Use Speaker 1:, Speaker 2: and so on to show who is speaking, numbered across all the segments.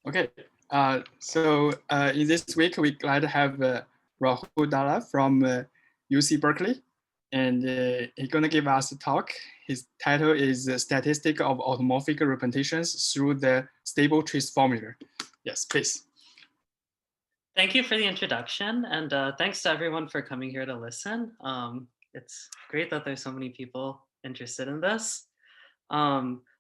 Speaker 1: Okay, in this week, we're glad to have Rahul Dalal from UC Berkeley, and he's going to give us a talk. His title is Statistic of Automorphic Representations Through the Stable Trace Formula. Yes, please.
Speaker 2: Thank you for the introduction, and thanks to everyone for coming here to listen. It's great that there's so many people interested in this.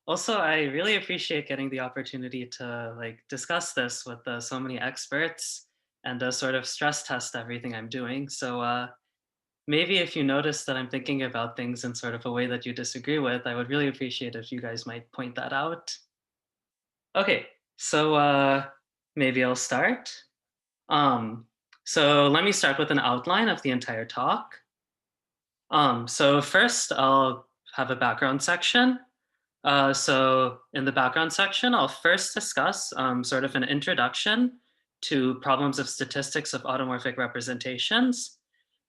Speaker 2: Also, I really appreciate getting the opportunity to discuss this with so many experts and sort of stress test everything I'm doing. So maybe if you notice that I'm thinking about things in sort of a way that you disagree with, I would really appreciate if you guys might point that out. Okay, so maybe I'll start. So let me start with an outline of the entire talk. So first I'll have a background section. So in the background section, I'll first discuss sort of an introduction to problems of statistics of automorphic representations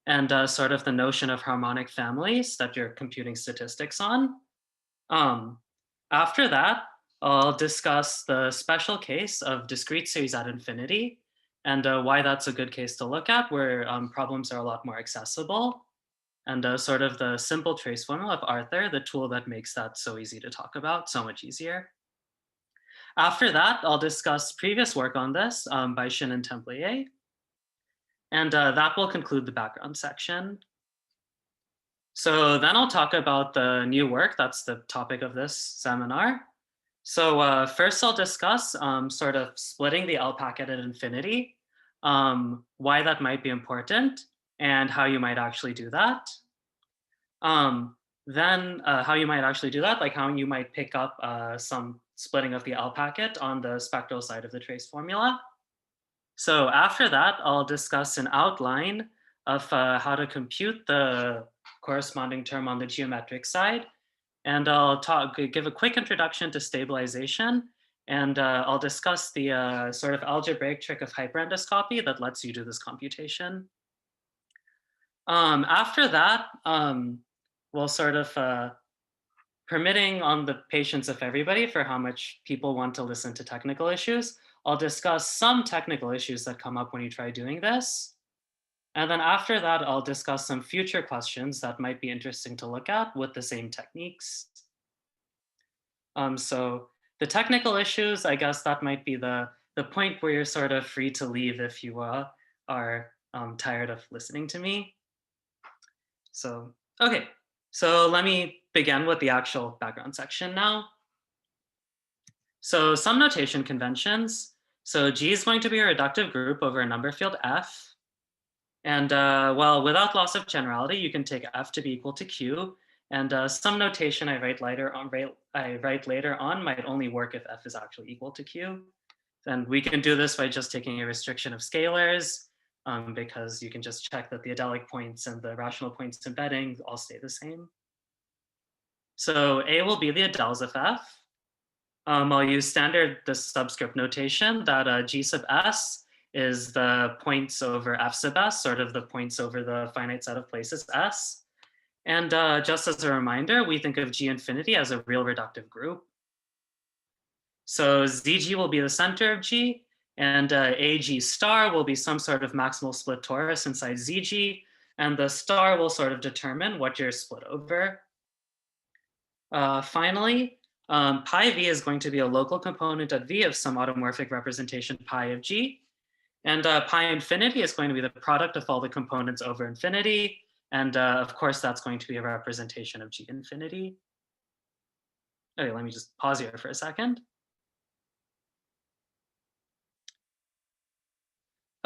Speaker 2: and sort of the notion of harmonic families that you're computing statistics on. After that, I'll discuss the special case of discrete series at infinity and why that's a good case to look at, where problems are a lot more accessible, and sort of the simple trace formula of Arthur, the tool that makes that so easy to talk about, so much easier. After that, I'll discuss previous work on this by Shin and Templier, and that will conclude the background section. So then I'll talk about the new work, that's the topic of this seminar. So first I'll discuss sort of splitting the L packet at infinity, why that might be important, and how you might actually do that. Then how you might actually do that, like how you might pick up some splitting of the L packet on the spectral side of the trace formula. So after that, I'll discuss an outline of how to compute the corresponding term on the geometric side. And I'll give a quick introduction to stabilization, and I'll discuss the sort of algebraic trick of hyperendoscopy that lets you do this computation. After that, we'll sort of, permitting on the patience of everybody for how much people want to listen to technical issues, I'll discuss some technical issues that come up when you try doing this. And then after that, I'll discuss some future questions that might be interesting to look at with the same techniques. So the technical issues, I guess that might be the point where you're sort of free to leave if you are tired of listening to me. So, okay, so let me begin with the actual background section now. So some notation conventions. So G is going to be a reductive group over a number field F. And well, without loss of generality, you can take F to be equal to Q. And some notation I write later on might only work if F is actually equal to Q. And we can do this by just taking a restriction of scalars, because you can just check that the adelic points and the rational points embedding all stay the same. So A will be the adels of F. I'll use standard the subscript notation that G sub S is the points over F sub S, sort of the points over the finite set of places S. And just as a reminder, we think of G infinity as a real reductive group. So ZG will be the center of G, and AG star will be some sort of maximal split torus inside ZG, and the star will sort of determine what you're split over. Finally, pi V is going to be a local component at V of some automorphic representation pi of G. And pi infinity is going to be the product of all the components over infinity. And of course, that's going to be a representation of G infinity. Okay, let me just pause here for a second.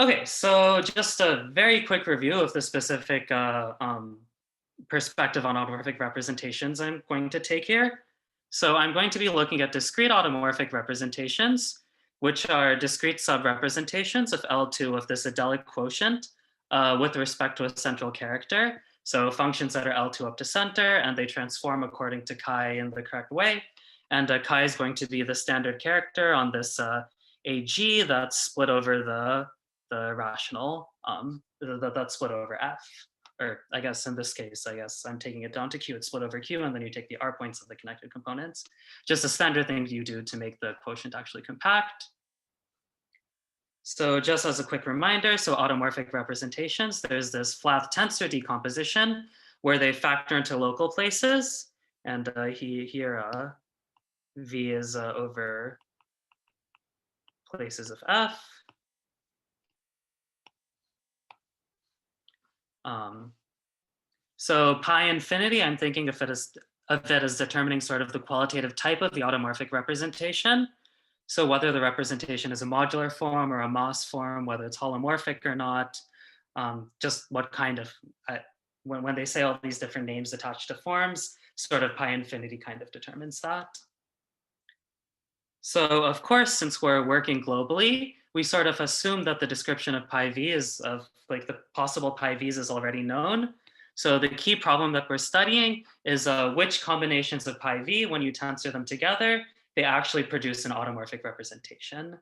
Speaker 2: Okay, so just a very quick review of the specific perspective on automorphic representations I'm going to take here. So I'm going to be looking at discrete automorphic representations, which are discrete subrepresentations of L2 of this adelic quotient with respect to a central character. So functions that are L2 up to center, and they transform according to chi in the correct way. And chi is going to be the standard character on this AG that's split over the rational, that's split over F. Or I guess in this case, I guess I'm taking it down to Q, it's split over Q, and then you take the R points of the connected components. Just a standard thing you do to make the quotient actually compact. So just as a quick reminder, so automorphic representations, there's this flat tensor decomposition where they factor into local places. And here V is over places of F. So pi infinity, I'm thinking of it as determining sort of the qualitative type of the automorphic representation. So whether the representation is a modular form or a MOS form, whether it's holomorphic or not, just what kind of, when they say all these different names attached to forms, sort of pi infinity kind of determines that. So of course, since we're working globally, we sort of assume that the description of pi v is of like the possible pi v's is already known. So the key problem that we're studying is which combinations of pi v, when you tensor them together, they actually produce an automorphic representation,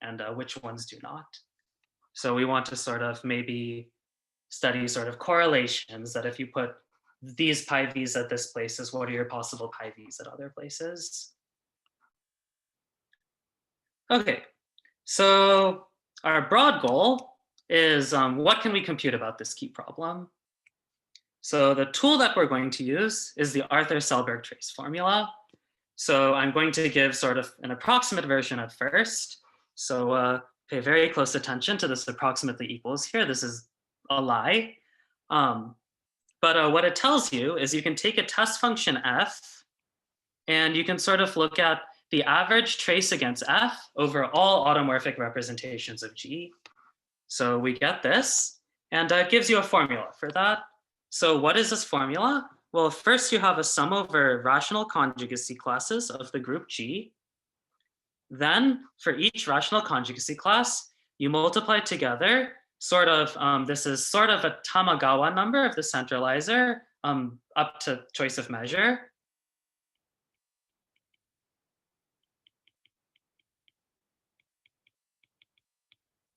Speaker 2: and which ones do not. So we want to sort of maybe study sort of correlations, that if you put these pi v's at this places, what are your possible pi v's at other places? Okay, so our broad goal is what can we compute about this key problem? So the tool that we're going to use is the Arthur-Selberg trace formula. So I'm going to give sort of an approximate version at first. So pay very close attention to this approximately equals here. This is a lie. But what it tells you is you can take a test function f, and you can sort of look at the average trace against f over all automorphic representations of G. So we get this, and it gives you a formula for that. So what is this formula? Well, first you have a sum over rational conjugacy classes of the group G. Then for each rational conjugacy class, you multiply together sort of, this is sort of a Tamagawa number of the centralizer up to choice of measure.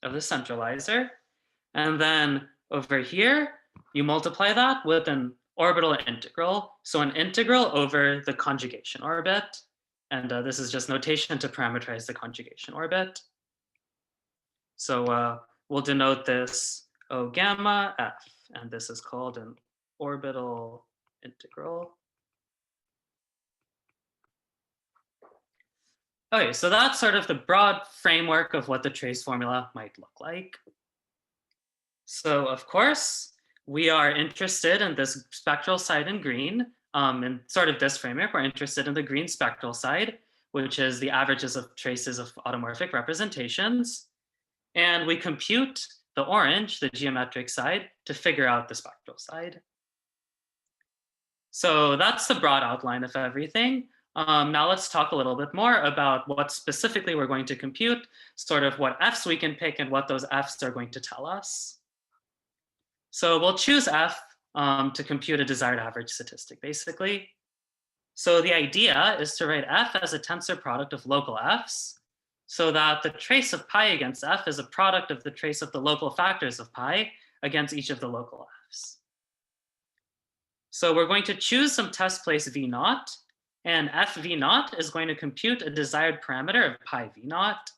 Speaker 2: Of the centralizer. And then over here, you multiply that with an orbital integral. So an integral over the conjugation orbit. And this is just notation to parameterize the conjugation orbit. So we'll denote this O gamma F, and this is called an orbital integral. Okay, so that's sort of the broad framework of what the trace formula might look like. So of course, we are interested in this spectral side in green. In sort of this framework, we're interested in the green spectral side, which is the averages of traces of automorphic representations. And we compute the orange, the geometric side, to figure out the spectral side. So that's the broad outline of everything. Now let's talk a little bit more about what specifically we're going to compute, sort of what Fs we can pick and what those Fs are going to tell us. So we'll choose F to compute a desired average statistic, basically. So the idea is to write F as a tensor product of local Fs, so that the trace of pi against F is a product of the trace of the local factors of pi against each of the local Fs. So we're going to choose some test place V naught, and F V naught is going to compute a desired parameter of pi V naught.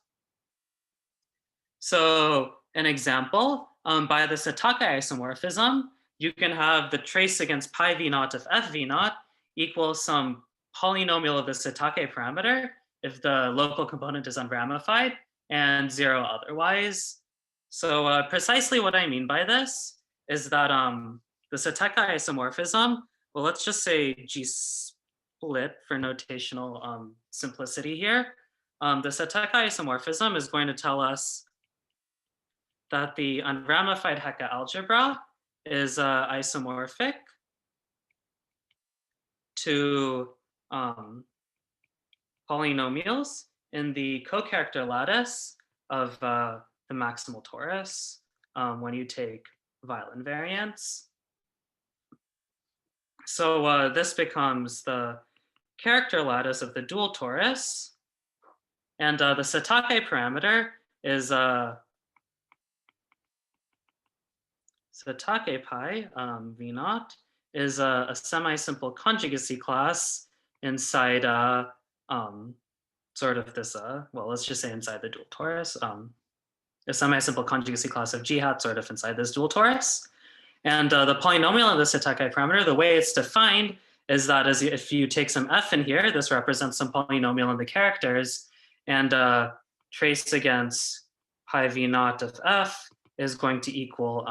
Speaker 2: So an example, by the Satake isomorphism, you can have the trace against pi V naught of F V naught equals some polynomial of the Satake parameter if the local component is unramified and zero otherwise. So precisely what I mean by this is that the Satake isomorphism, well, let's just say G split for notational simplicity here. The Satake isomorphism is going to tell us that the unramified Hecke algebra is isomorphic to polynomials in the co-character lattice of the maximal torus when you take Weil invariance. So this becomes the character lattice of the dual torus, and the Satake parameter is Satake pi V naught is a semi-simple conjugacy class inside sort of this well, let's just say inside the dual torus. a semi-simple conjugacy class of G hat sort of inside this dual torus. And the polynomial in the Satake parameter, the way it's defined is that if you take some f in here, this represents some polynomial in the characters, and trace against pi v naught of f is going to equal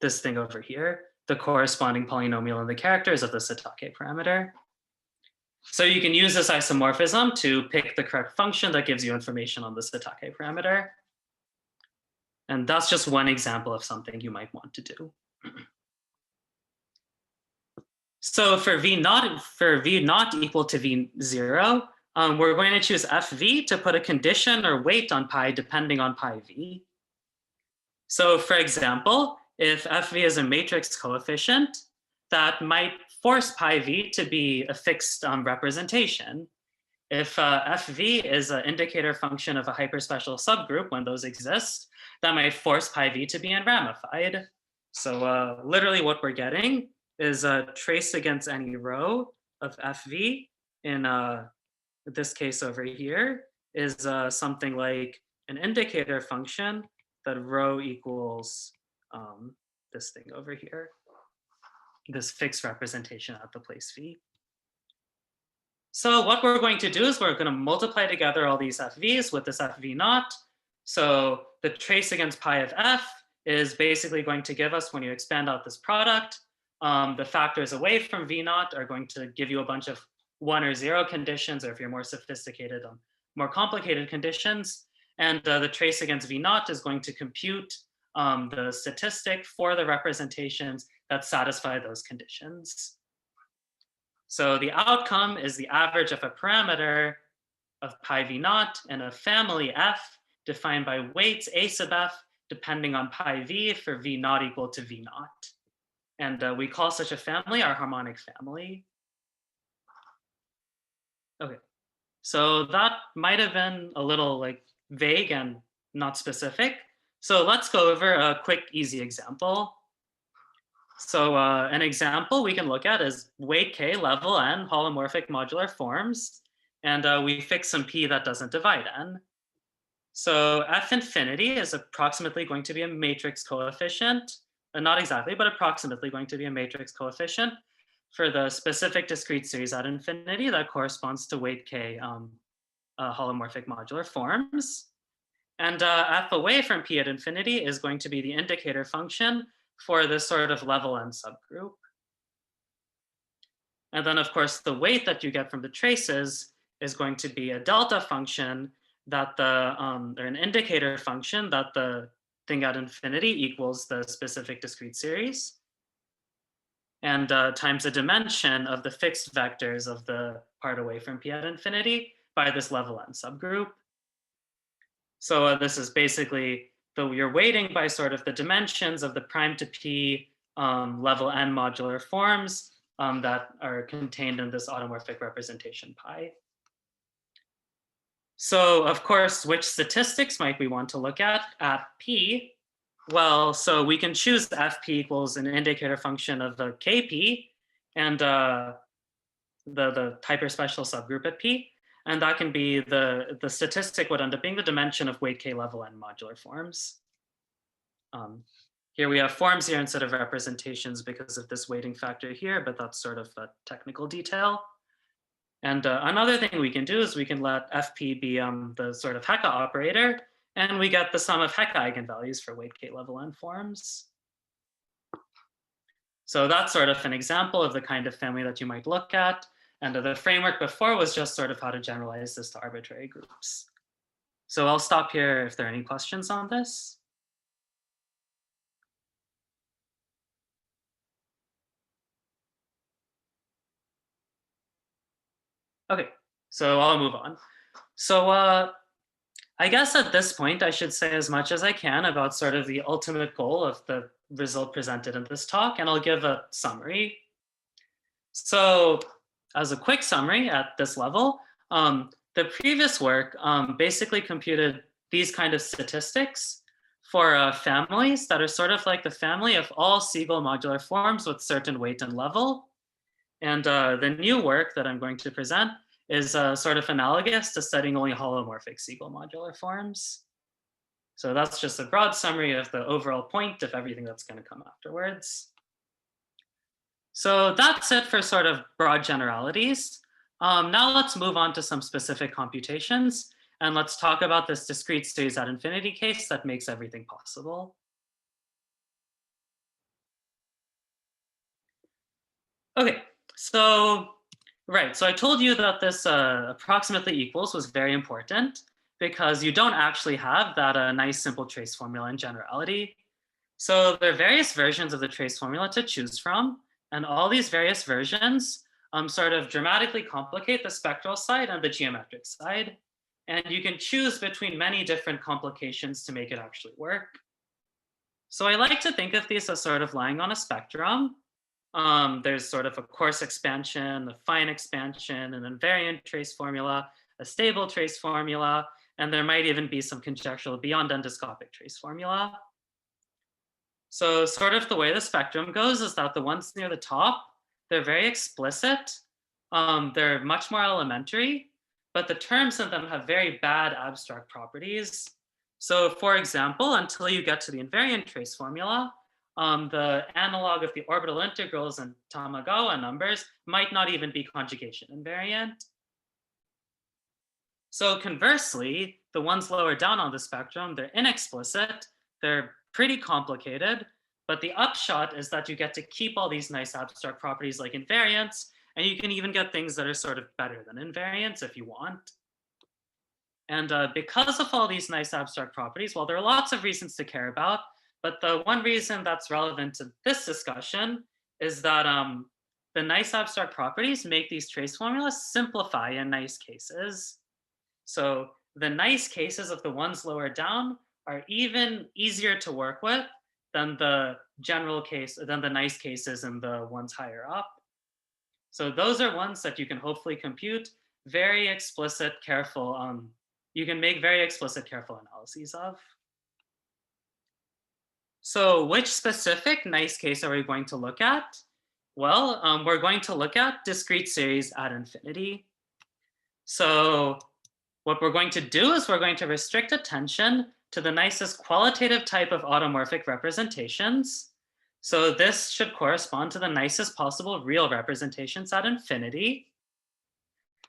Speaker 2: this thing over here, the corresponding polynomial in the characters of the Satake parameter. So you can use this isomorphism to pick the correct function that gives you information on the Satake parameter. And that's just one example of something you might want to do. So for v naught equal to v0, we're going to choose fv to put a condition or weight on pi depending on pi v. So for example, if fv is a matrix coefficient, that might force pi v to be a fixed representation. If fv is an indicator function of a hyperspecial subgroup, when those exist, that might force pi v to be unramified. So literally what we're getting is a trace against any row of fv in this case over here is something like an indicator function that rho equals this thing over here, this fixed representation at the place v. So what we're going to do is we're going to multiply together all these fv's with this fv naught. So the trace against pi of f is basically going to give us, when you expand out this product, the factors away from v naught are going to give you a bunch of 1 or 0 conditions, or if you're more sophisticated, more complicated conditions. And the trace against v naught is going to compute the statistic for the representations that satisfy those conditions. So the outcome is the average of a parameter of pi v naught and a family f defined by weights a sub f depending on pi v for v naught equal to v naught. And we call such a family our harmonic family. Okay, so that might have been a little vague and not specific. So let's go over a quick, easy example. So an example we can look at is weight k, level n, holomorphic modular forms, and we fix some p that doesn't divide n. So f infinity is approximately going to be a matrix coefficient, not exactly, but approximately going to be a matrix coefficient for the specific discrete series at infinity that corresponds to weight k holomorphic modular forms. And f away from p at infinity is going to be the indicator function for this sort of level n subgroup. And then, of course, the weight that you get from the traces is going to be a delta function that or an indicator function that the thing at infinity equals the specific discrete series, and times the dimension of the fixed vectors of the part away from p at infinity by this level n subgroup. So this is basically you're weighting by sort of the dimensions of the prime to p level n modular forms that are contained in this automorphic representation pi. So of course, which statistics might we want to look at p? Well, so we can choose fp equals an indicator function of the kp and the hyperspecial subgroup at p. And that can be the statistic would end up being the dimension of weight k level n modular forms. Here we have forms here instead of representations because of this weighting factor here, but that's sort of a technical detail. And another thing we can do is we can let fp be the sort of Hecke operator, and we get the sum of Hecke eigenvalues for weight k level n forms. So that's sort of an example of the kind of family that you might look at. And the framework before was just sort of how to generalize this to arbitrary groups. So I'll stop here if there are any questions on this. Okay, so I'll move on. So I guess at this point, I should say as much as I can about sort of the ultimate goal of the result presented in this talk, and I'll give a summary. So as a quick summary at this level, the previous work basically computed these kind of statistics for families that are sort of like the family of all Siegel modular forms with certain weight and level. And the new work that I'm going to present is sort of analogous to studying only holomorphic Siegel modular forms. So that's just a broad summary of the overall point of everything that's going to come afterwards. So that's it for sort of broad generalities. Now let's move on to some specific computations, and let's talk about this discrete series at infinity case that makes everything possible. Okay, so so I told you that this approximately equals was very important because you don't actually have that nice simple trace formula in generality. So there are various versions of the trace formula to choose from, and all these various versions sort of dramatically complicate the spectral side and the geometric side. And you can choose between many different complications to make it actually work. So I like to think of these as sort of lying on a spectrum. There's sort of a coarse expansion, a fine expansion, an invariant trace formula, a stable trace formula, and there might even be some conjectural beyond endoscopic trace formula. So sort of the way the spectrum goes is that the ones near the top, they're very explicit. They're much more elementary, but the terms in them have very bad abstract properties. So for example, until you get to the invariant trace formula, the analog of the orbital integrals and Tamagawa numbers might not even be conjugation invariant. So conversely, the ones lower down on the spectrum, they're inexplicit, they're pretty complicated, but the upshot is that you get to keep all these nice abstract properties like invariance, and you can even get things that are sort of better than invariance if you want. And because of all these nice abstract properties, well, there are lots of reasons to care about, but the one reason that's relevant to this discussion is that the nice abstract properties make these trace formulas simplify in nice cases. So the nice cases of the ones lower down are even easier to work with than the nice cases in the ones higher up. So those are ones that you can hopefully compute very explicit, careful, you can make very explicit, careful analyses of. So which specific nice case are we going to look at? Well, we're going to look at discrete series at infinity. So what we're going to do is we're going to restrict attention to the nicest qualitative type of automorphic representations. So this should correspond to the nicest possible real representations at infinity.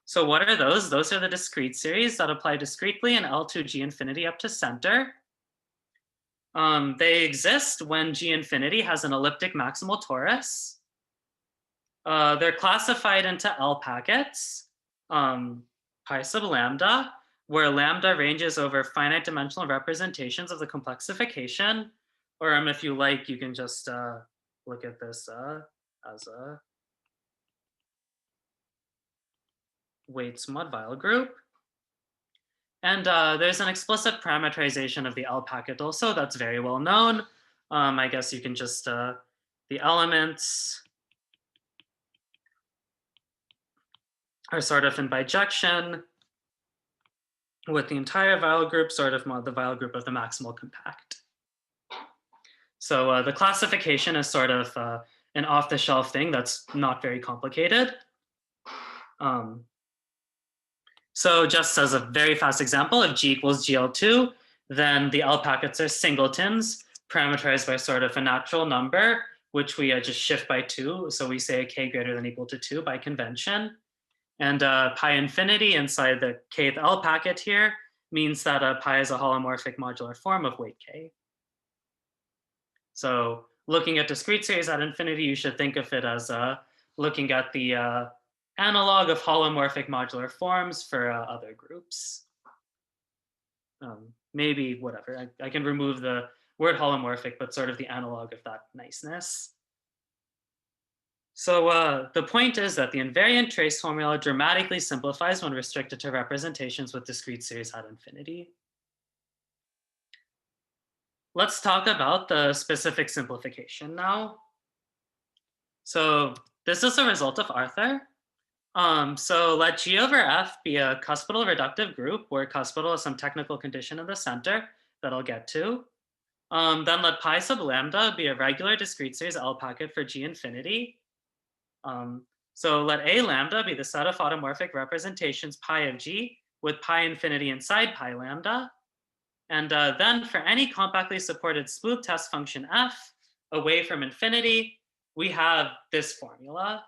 Speaker 2: So what are those? Those are the discrete series that apply discretely in L2 G infinity up to center. They exist when G infinity has an elliptic maximal torus. They're classified into L packets, pi sub lambda, where lambda ranges over finite dimensional representations of the complexification. Or if you like, you can just look at this as a weights mod Weil group. And there's an explicit parameterization of the L packet also that's very well known. I guess you can just, the elements are sort of in bijection with the entire Weil group sort of mod the Weil group of the maximal compact. So the classification is sort of an off-the-shelf thing that's not very complicated. So just as a very fast example, if G equals GL2, then the L packets are singletons parameterized by sort of a natural number, which we just shift by 2. So we say k greater than or equal to 2 by convention. And pi infinity inside the kth L packet here means that pi is a holomorphic modular form of weight k. So looking at discrete series at infinity, you should think of it as looking at the analog of holomorphic modular forms for other groups. Maybe whatever, I can remove the word holomorphic, but sort of the analog of that niceness. So the point is that the invariant trace formula dramatically simplifies when restricted to representations with discrete series at infinity. Let's talk about the specific simplification now. So this is a result of Arthur. So let G over F be a cuspidal reductive group where cuspidal is some technical condition in the center that I'll get to. Then let pi sub lambda be a regular discrete series L packet for G infinity. So let A lambda be the set of automorphic representations pi of G with pi infinity inside pi lambda. And then for any compactly supported smooth test function f away from infinity, we have this formula.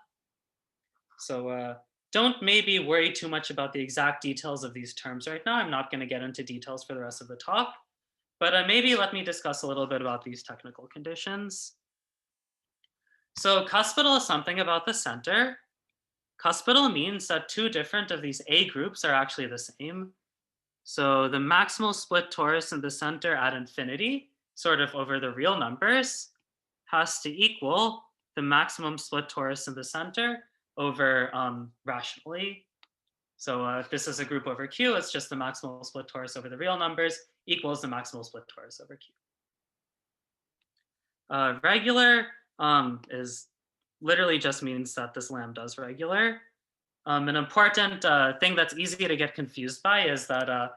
Speaker 2: So don't maybe worry too much about the exact details of these terms right now. I'm not going to get into details for the rest of the talk, but maybe let me discuss a little bit about these technical conditions. So cuspidal is something about the center. Cuspidal means that two different of these A groups are actually the same. So the maximal split torus in the center at infinity, sort of over the real numbers, has to equal the maximum split torus in the center over rationally. So if this is a group over Q, it's just the maximal split torus over the real numbers equals the maximal split torus over Q. Regular is literally just means that this lambda is regular. An important thing that's easy to get confused by is that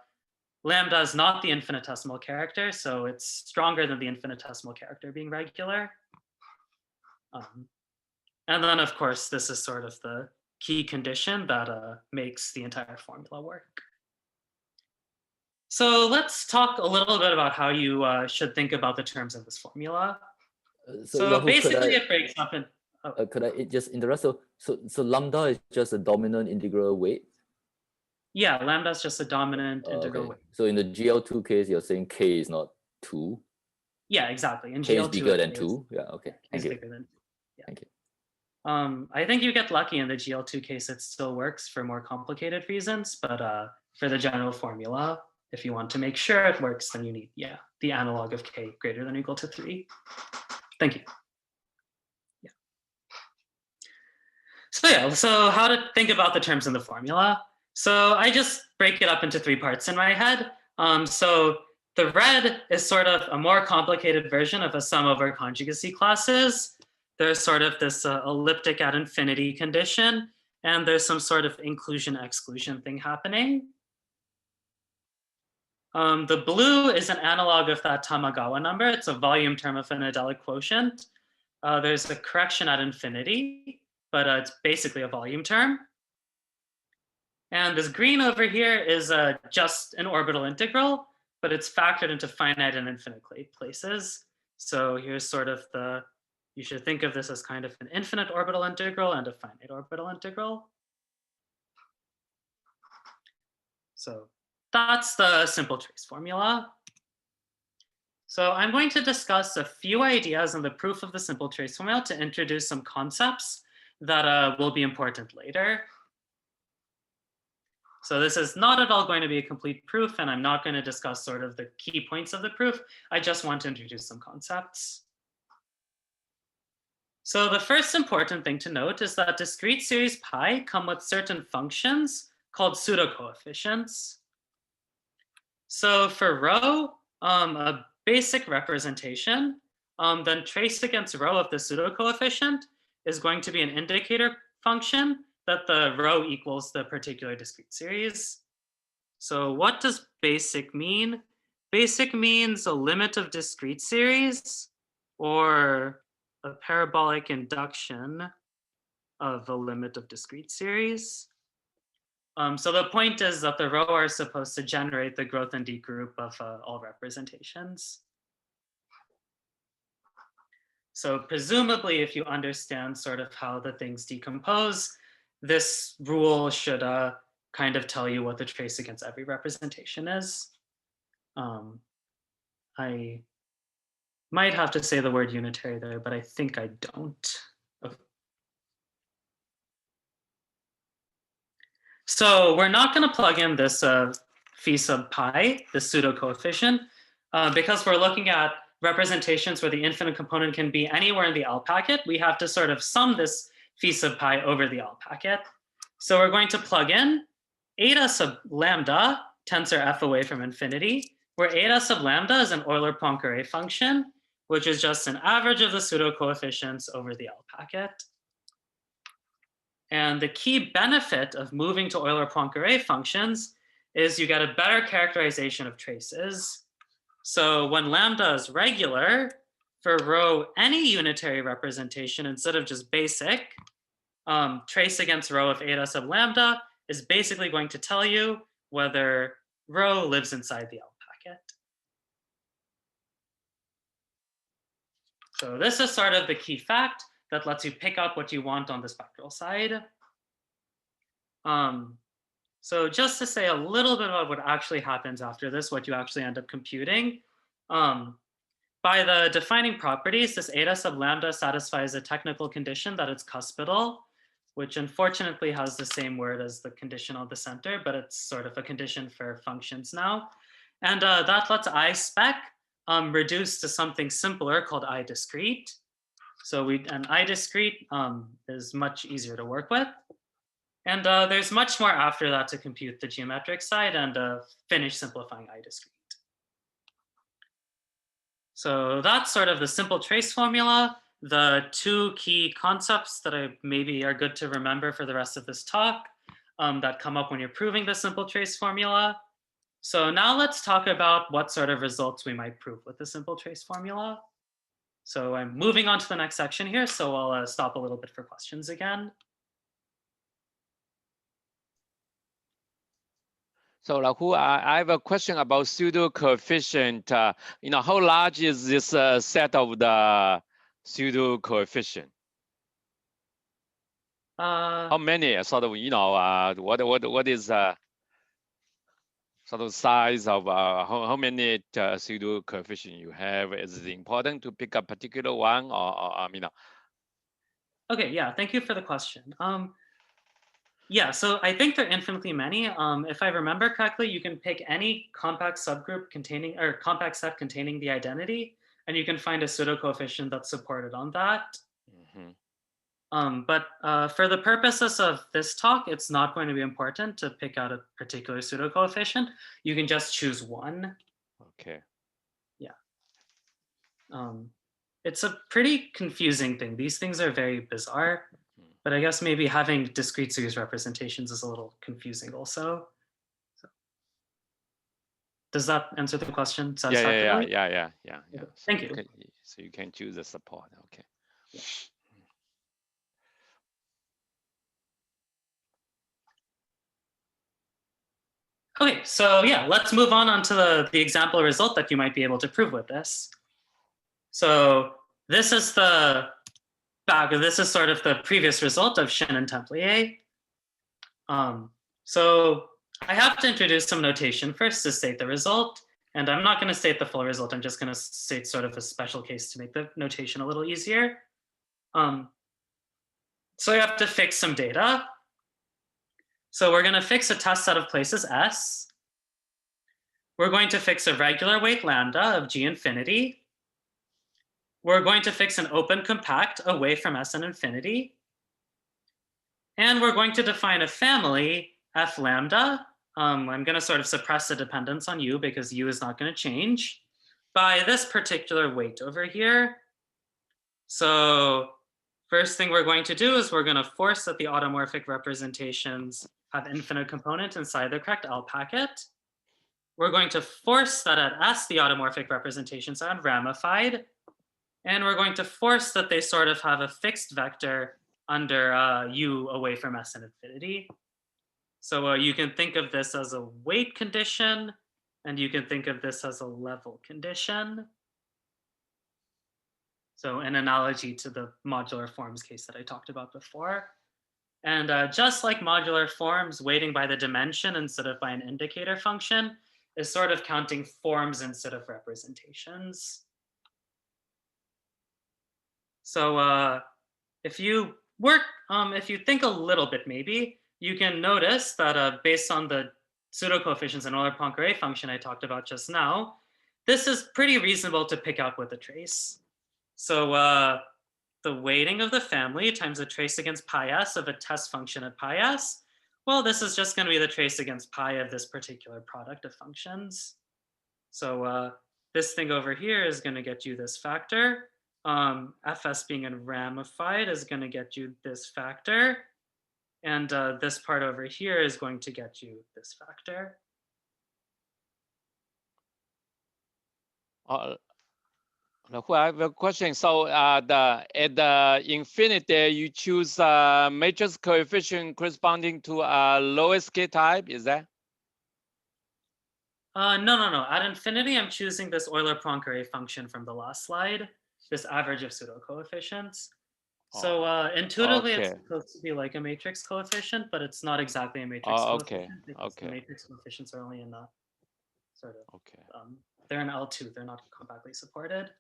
Speaker 2: lambda is not the infinitesimal character, so it's stronger than the infinitesimal character being regular. And then, of course, this is sort of the key condition that makes the entire formula work. So let's talk a little bit about how you should think about the terms of this formula. So
Speaker 3: Rahul,
Speaker 2: basically, it breaks up in.
Speaker 3: Could I just interrupt? So lambda is just a dominant integral weight?
Speaker 2: Yeah, lambda is just a dominant integral weight.
Speaker 3: So in the GL2 case, you're saying K is not 2?
Speaker 2: Yeah, exactly. In
Speaker 3: K
Speaker 2: GL2,
Speaker 3: is bigger than 2? Yeah, okay.
Speaker 2: Thank you.
Speaker 3: Bigger than,
Speaker 2: yeah.
Speaker 3: Thank you.
Speaker 2: I think you get lucky in the GL2 case, it still works for more complicated reasons, but for the general formula, if you want to make sure it works, then you need, the analog of K greater than or equal to 3. Thank you. Yeah. So how to think about the terms in the formula. So I just break it up into 3 parts in my head. So the red is sort of a more complicated version of a sum over conjugacy classes. There's sort of this elliptic at infinity condition, and there's some sort of inclusion-exclusion thing happening. The blue is an analog of that Tamagawa number. It's a volume term of an adelic quotient. There's a correction at infinity, but it's basically a volume term. And this green over here is just an orbital integral, but it's factored into finite and infinite places. So here's sort of you should think of this as kind of an infinite orbital integral and a finite orbital integral. So that's the simple trace formula. So I'm going to discuss a few ideas in the proof of the simple trace formula to introduce some concepts that will be important later. So this is not at all going to be a complete proof, and I'm not going to discuss sort of the key points of the proof. I just want to introduce some concepts. So the first important thing to note is that discrete series pi come with certain functions called pseudo-coefficients. So for rho, a basic representation, then trace against rho of the pseudo-coefficient is going to be an indicator function that the rho equals the particular discrete series. So what does basic mean? Basic means a limit of discrete series or a parabolic induction of a limit of discrete series. So the point is that the rho are supposed to generate the growth and D group of all representations. So presumably, if you understand sort of how the things decompose, this rule should kind of tell you what the trace against every representation is. I might have to say the word unitary there, but I think I don't. Okay. So we're not going to plug in this phi sub pi, the pseudo coefficient, because we're looking at representations where the infinite component can be anywhere in the L packet. We have to sort of sum this phi sub pi over the L packet. So we're going to plug in eta sub lambda, tensor f away from infinity, where eta sub lambda is an Euler-Poincare function, which is just an average of the pseudo coefficients over the L packet. And the key benefit of moving to Euler-Poincare functions is you get a better characterization of traces. So when lambda is regular, for rho any unitary representation instead of just basic, trace against rho of eta sub lambda is basically going to tell you whether rho lives inside the L packet. So this is sort of the key fact that lets you pick up what you want on the spectral side. So just to say a little bit about what actually happens after this, what you actually end up computing. By the defining properties, this eta sub lambda satisfies a technical condition that it's cuspidal, which unfortunately has the same word as the condition on the center, but it's sort of a condition for functions now. And that lets I spec reduce to something simpler called I discrete. So an I discrete is much easier to work with. And there's much more after that to compute the geometric side and finish simplifying I discrete. So that's sort of the simple trace formula. The two key concepts that maybe are good to remember for the rest of this talk that come up when you're proving the simple trace formula. So now let's talk about what sort of results we might prove with the simple trace formula. So I'm moving on to the next section here, so I'll stop a little bit for questions again.
Speaker 4: So Rahul, I have a question about pseudo coefficient. How large is this set of the pseudo coefficient? How many sort of, what is sort of size of how many pseudo coefficient you have? Is it important to pick a particular one or
Speaker 2: Okay, yeah, thank you for the question. Yeah, so I think there are infinitely many. If I remember correctly, you can pick any compact subgroup containing or compact set containing the identity, and you can find a pseudo coefficient that's supported on that. But for the purposes of this talk, it's not going to be important to pick out a particular pseudo coefficient. You can just choose one.
Speaker 4: Okay.
Speaker 2: Yeah. It's a pretty confusing thing. These things are very bizarre. But I guess maybe having discrete series representations is a little confusing also. So, does that answer the question satisfactorily?
Speaker 4: Yeah.
Speaker 2: Okay. Thank you.
Speaker 4: So you can choose the support. Okay.
Speaker 2: Yeah. Okay, so yeah, let's move on to the example result that you might be able to prove with this. So this is sort of the previous result of Shen and Templier. So I have to introduce some notation first to state the result. And I'm not going to state the full result. I'm just going to state sort of a special case to make the notation a little easier. So I have to fix some data. So we're going to fix a test set of places S. We're going to fix a regular weight lambda of G infinity. We're going to fix an open compact away from S and infinity. And we're going to define a family F lambda. I'm going to sort of suppress the dependence on U because U is not going to change by this particular weight over here. So first thing we're going to do is we're going to force that the automorphic representations have infinite component inside the correct L packet. We're going to force that at S, the automorphic representations are unramified. And we're going to force that they sort of have a fixed vector under U away from S and infinity. So you can think of this as a weight condition, and you can think of this as a level condition. So an analogy to the modular forms case that I talked about before. And just like modular forms, weighting by the dimension instead of by an indicator function is sort of counting forms instead of representations. So if you think a little bit, maybe you can notice that based on the pseudo coefficients and Euler-Poincare function I talked about just now, this is pretty reasonable to pick out with a trace. So the weighting of the family times the trace against pi s of a test function at pi s, well, this is just going to be the trace against pi of this particular product of functions. So this thing over here is going to get you this factor. Fs being unramified is going to get you this factor. And this part over here is going to get you this factor.
Speaker 4: I have a question. So at the infinity, you choose matrix coefficient corresponding to lowest k type, is that?
Speaker 2: No. At infinity, I'm choosing this Euler-Poincare function from the last slide. this average of pseudo coefficients. So intuitively, it's supposed to be like a matrix coefficient, but it's not exactly a matrix coefficient because the matrix coefficients are only in a sort of, they're in L2, they're not compactly supported.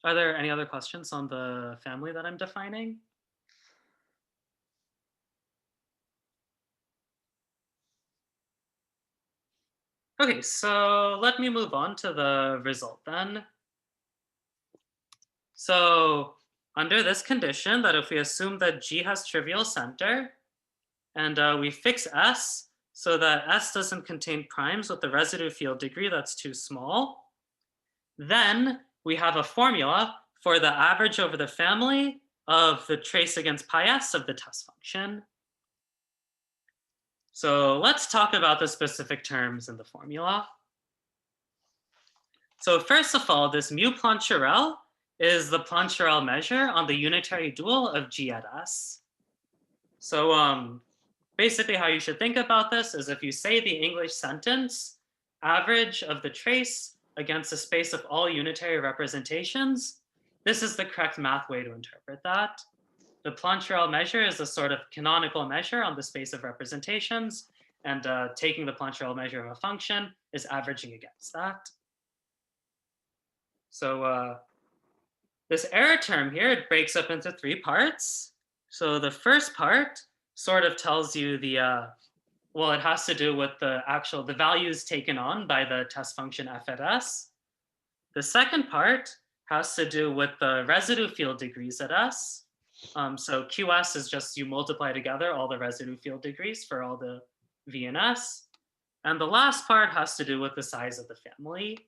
Speaker 2: Are there any other questions on the family that I'm defining? Okay, so let me move on to the result then. So under this condition, that if we assume that G has trivial center, and we fix S so that S doesn't contain primes with the residue field degree that's too small, then we have a formula for the average over the family of the trace against pi S of the test function. So let's talk about the specific terms in the formula. So first of all, this mu Plancherel is the Plancherel measure on the unitary dual of G at S. So basically how you should think about this is if you say the English sentence, average of the trace against the space of all unitary representations, this is the correct math way to interpret that. The Plancherel measure is a sort of canonical measure on the space of representations, and taking the Plancherel measure of a function is averaging against that. So this error term here, it breaks up into 3 parts. So the first part sort of tells you the, well, it has to do with the values taken on by the test function f at S. The second part has to do with the residue field degrees at S. So QS is just you multiply together all the residue field degrees for all the V and S. And the last part has to do with the size of the family.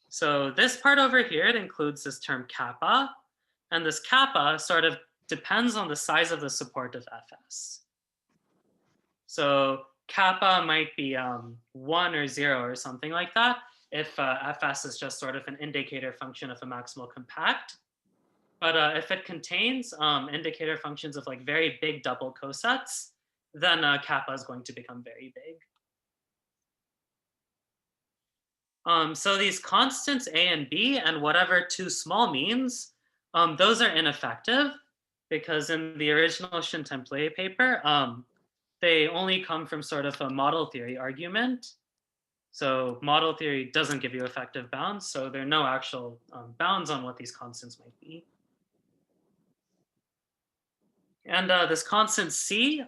Speaker 2: So this part over here, it includes this term kappa. And this kappa sort of depends on the size of the support of Fs. So kappa might be 1 or 0 or something like that if Fs is just sort of an indicator function of a maximal compact. But if it contains indicator functions of like very big double cosets, then kappa is going to become very big. So these constants A and B and whatever too small means, those are ineffective because in the original Shin-Temple paper, they only come from sort of a model theory argument. So model theory doesn't give you effective bounds, so there are no actual bounds on what these constants might be. And this constant C,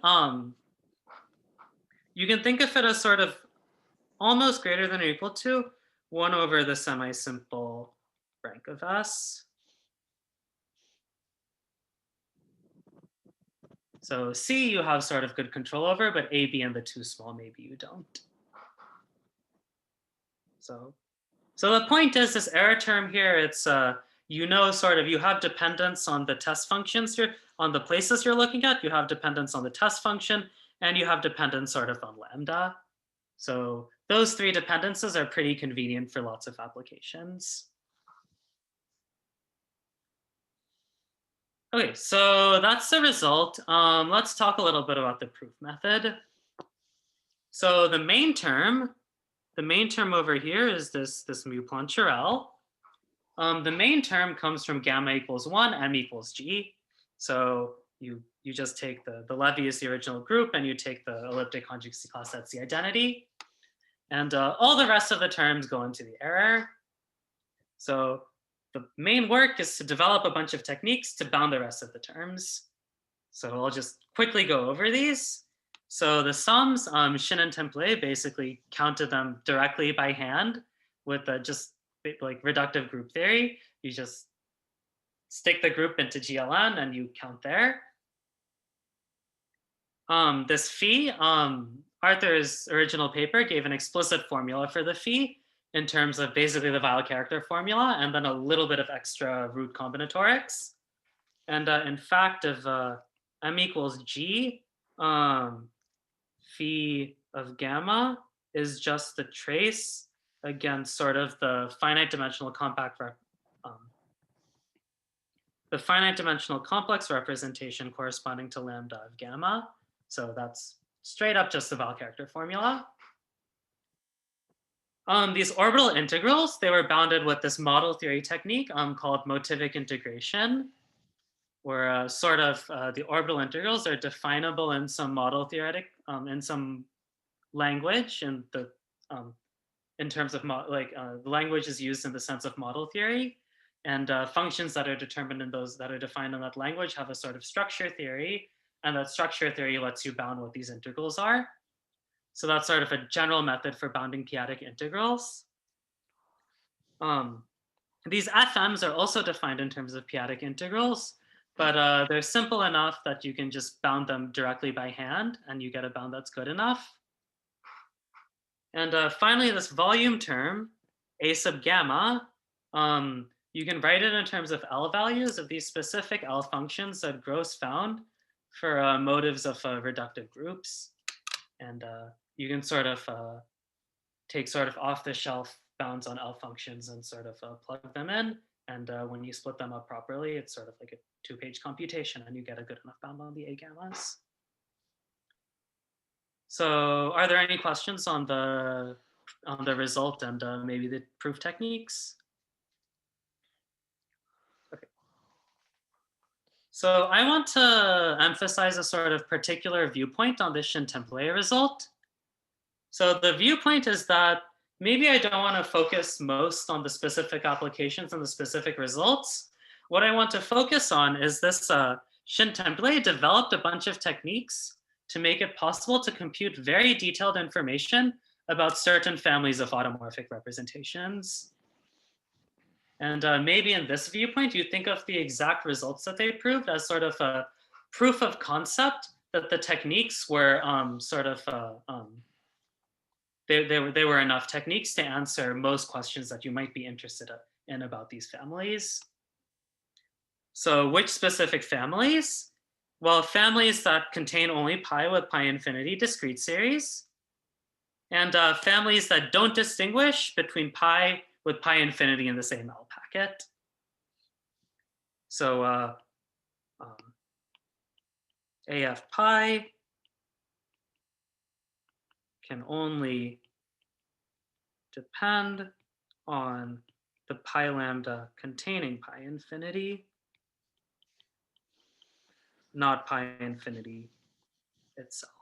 Speaker 2: you can think of it as sort of almost greater than or equal to 1 over the semi-simple rank of S. So C you have sort of good control over, but A, B, and the too small, maybe you don't. So the point is this error term here, it's, you know, sort of you have dependence on the test functions here, on the places you're looking at, you have dependence on the test function, and you have dependence sort of on lambda. So those 3 dependencies are pretty convenient for lots of applications. Okay, so that's the result. Let's talk a little bit about the proof method. So the main term over here is this mu Plancherel. The main term comes from gamma equals 1, m equals g. So you just take the Levy is the original group, and you take the elliptic conjugacy class, that's the identity. And all the rest of the terms go into the error. So the main work is to develop a bunch of techniques to bound the rest of the terms. So I'll just quickly go over these. So the sums, Shin and Temple basically counted them directly by hand with just like reductive group theory. You just stick the group into GLN and you count there. This phi, Arthur's original paper gave an explicit formula for the phi in terms of basically the Weil character formula and then a little bit of extra root combinatorics. And in fact, if m equals g, phi of gamma is just the trace against sort of the finite dimensional complex representation corresponding to lambda of gamma. So that's straight up just the Weil character formula. These orbital integrals, they were bounded with this model theory technique called motivic integration, where the orbital integrals are definable in some model theoretic, in some language, and in terms of the language is used in the sense of model theory, and functions that are determined in those that are defined in that language have a sort of structure theory, and that structure theory lets you bound what these integrals are. So that's sort of a general method for bounding p-adic integrals. These FMs are also defined in terms of p-adic integrals, but they're simple enough that you can just bound them directly by hand, and you get a bound that's good enough. And finally, this volume term, A sub gamma, you can write it in terms of L values of these specific L functions that Gross found for motives of reductive groups. And you can sort of take sort of off-the-shelf bounds on L functions and sort of plug them in. And when you split them up properly, it's sort of like a two-page computation, and you get a good enough bound on the A gammas. So are there any questions on the result and maybe the proof techniques? Okay. So I want to emphasize a sort of particular viewpoint on this Shin-Template result. So the viewpoint is that maybe I don't want to focus most on the specific applications and the specific results. What I want to focus on is this Shin-Template developed a bunch of techniques to make it possible to compute very detailed information about certain families of automorphic representations. And maybe in this viewpoint, you think of the exact results that they proved as sort of a proof of concept that the techniques were they were enough techniques to answer most questions that you might be interested in about these families. So which specific families? Well, families that contain only pi with pi infinity discrete series, and families that don't distinguish between pi with pi infinity in the same L packet. So AF pi can only depend on the pi lambda containing pi infinity, not pi infinity itself.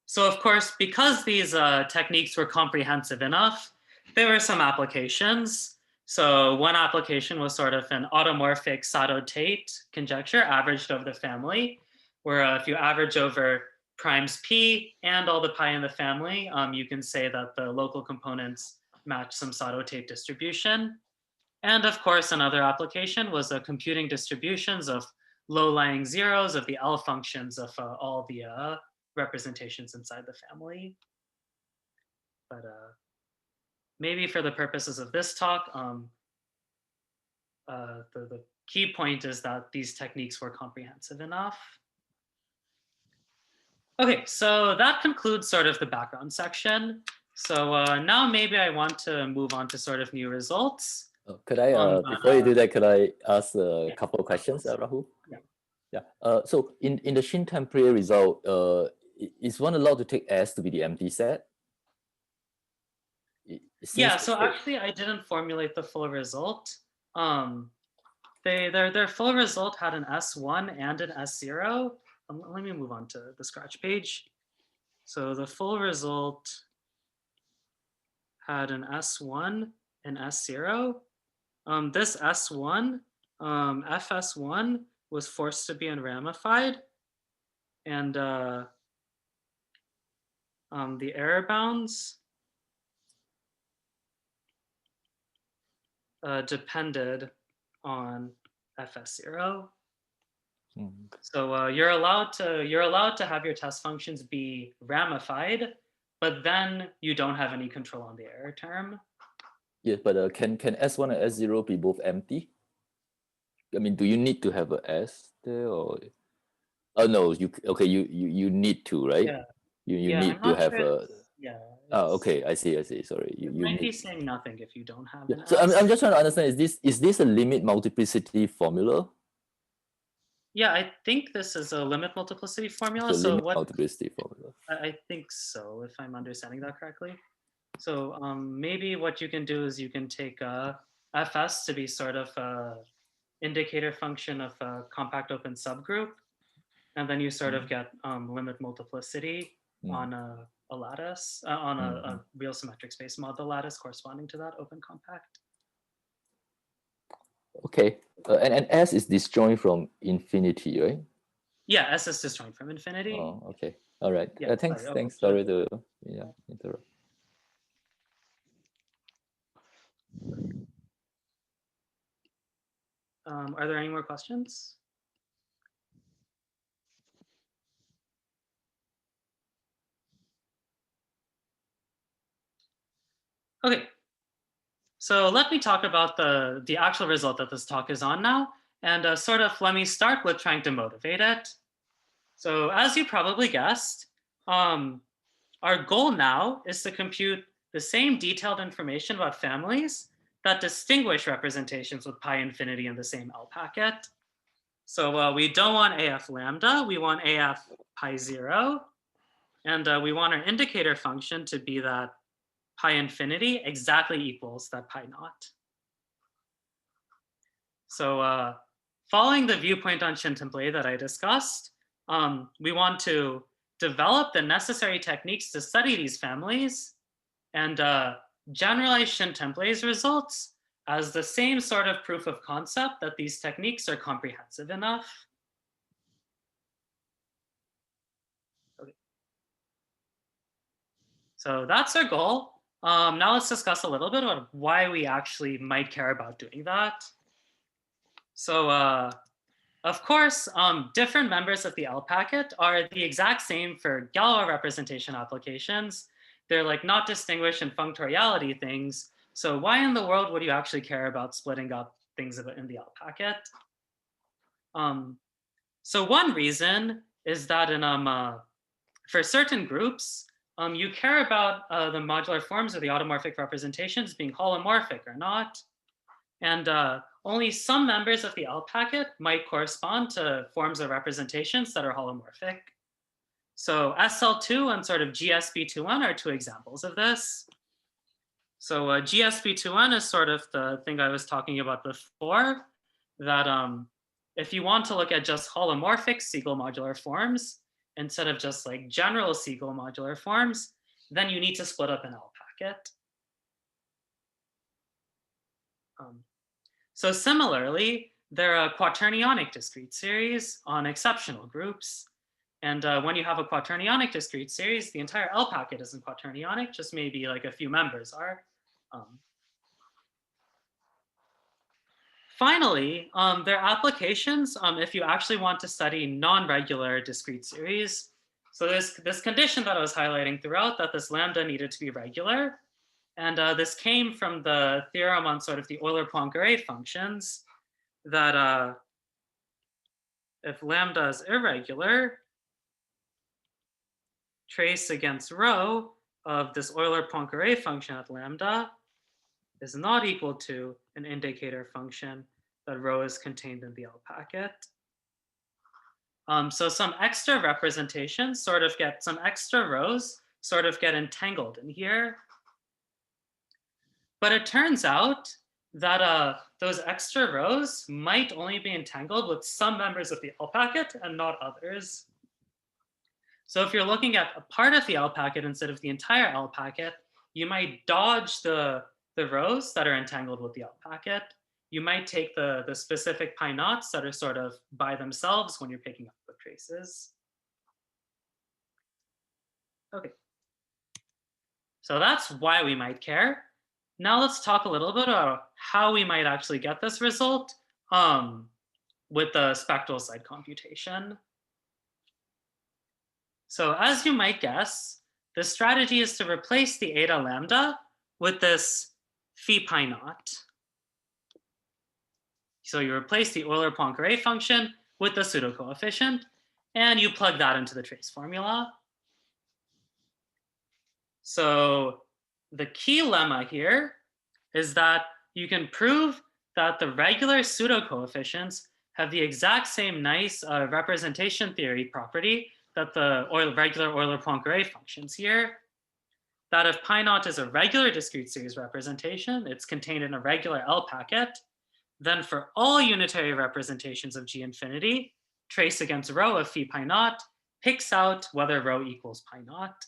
Speaker 2: So of course, because these techniques were comprehensive enough, there were some applications. So one application was sort of an automorphic Sato-Tate conjecture averaged over the family, where if you average over primes p and all the pi in the family, you can say that the local components match some Sato-Tate distribution. And of course, another application was computing distributions of low-lying zeros of the L functions of all the representations inside the family. But maybe for the purposes of this talk, the key point is that these techniques were comprehensive enough. Okay, so that concludes sort of the background section. So now maybe I want to move on to sort of new results.
Speaker 3: Could I, before you do that, could I ask a couple of questions, Rahul? Yeah. So in the Shin-Template result, is one allowed to take S to be the empty set?
Speaker 2: Yeah, so actually I didn't formulate the full result. Their full result had an S1 and an S0. Let me move on to the scratch page. So the full result had an S1 and S0. This S1, FS1, was forced to be unramified, and the error bounds depended on FS0. So you're allowed to have your test functions be ramified, but then you don't have any control on the error term.
Speaker 3: Yes, but can S1 and S0 be both empty? I mean, do you need to have a S there, or? Oh no, you need to, right?
Speaker 2: Yeah.
Speaker 3: You need to have a.
Speaker 2: Yeah.
Speaker 3: Oh, okay, I see. Sorry, you
Speaker 2: might
Speaker 3: need...
Speaker 2: be saying nothing if you don't have an
Speaker 3: So
Speaker 2: S.
Speaker 3: I'm just trying to understand: is this a limit multiplicity formula?
Speaker 2: Yeah, I think this is a limit multiplicity formula.
Speaker 3: The
Speaker 2: So
Speaker 3: limit
Speaker 2: what
Speaker 3: multiplicity formula.
Speaker 2: I think so, if I'm understanding that correctly. So maybe what you can do is you can take fs to be sort of a indicator function of a compact open subgroup, and then you sort of get limit multiplicity on a lattice, on a real symmetric space model lattice corresponding to that open compact.
Speaker 3: Okay, and S is disjoint from infinity, right?
Speaker 2: Yeah, S is disjoint from infinity.
Speaker 3: Oh, okay. All right.
Speaker 2: Yeah,
Speaker 3: Thanks.
Speaker 2: sorry,
Speaker 3: Thanks. Sorry to interrupt.
Speaker 2: Are there any more questions? Okay, so let me talk about the actual result that this talk is on now, and sort of let me start with trying to motivate it. So as you probably guessed, our goal now is to compute the same detailed information about families that distinguish representations with pi infinity in the same L packet. So we don't want AF lambda, we want AF pi 0. And we want our indicator function to be that pi infinity exactly equals that pi naught. So following the viewpoint on Shin-Template that I discussed, we want to develop the necessary techniques to study these families and generalize Shin-Template's results as the same sort of proof of concept that these techniques are comprehensive enough. Okay. So that's our goal. Now let's discuss a little bit about why we actually might care about doing that. So of course, different members of the L packet are the exact same for Galois representation applications. They're like not distinguished in functoriality things. So why in the world would you actually care about splitting up things in the L packet? So one reason is that for certain groups, you care about the modular forms of the automorphic representations being holomorphic or not. And only some members of the L packet might correspond to forms of representations that are holomorphic. So SL2 and sort of GSB21 are two examples of this. So GSB21 is sort of the thing I was talking about before, that if you want to look at just holomorphic Siegel modular forms, instead of just like general Siegel modular forms, then you need to split up an L packet. So similarly, there are quaternionic discrete series on exceptional groups. And when you have a quaternionic discrete series, the entire L packet isn't quaternionic, just maybe like a few members are. Finally, there are applications if you actually want to study non-regular discrete series. So there's this condition that I was highlighting throughout, that this lambda needed to be regular. And this came from the theorem on sort of the Euler-Poincare functions, that if lambda is irregular, trace against rho of this Euler-Poincare function at lambda is not equal to an indicator function that rho is contained in the L packet. So some extra representations sort of get, some extra rows sort of get entangled in here. But it turns out that those extra rows might only be entangled with some members of the L packet and not others. So if you're looking at a part of the L packet instead of the entire L packet, you might dodge the rows that are entangled with the L packet. You might take the specific pi naughts that are sort of by themselves when you're picking up the traces. Okay. So that's why we might care. Now let's talk a little bit about how we might actually get this result with the spectral side computation. So as you might guess, the strategy is to replace the eta lambda with this phi pi naught. So you replace the Euler-Poincare function with the pseudo coefficient, and you plug that into the trace formula. So the key lemma here is that you can prove that the regular pseudo coefficients have the exact same nice representation theory property that the regular Euler-Poincare functions here. That if pi naught is a regular discrete series representation, it's contained in a regular L packet, then for all unitary representations of G infinity, trace against rho of phi pi naught picks out whether rho equals pi naught.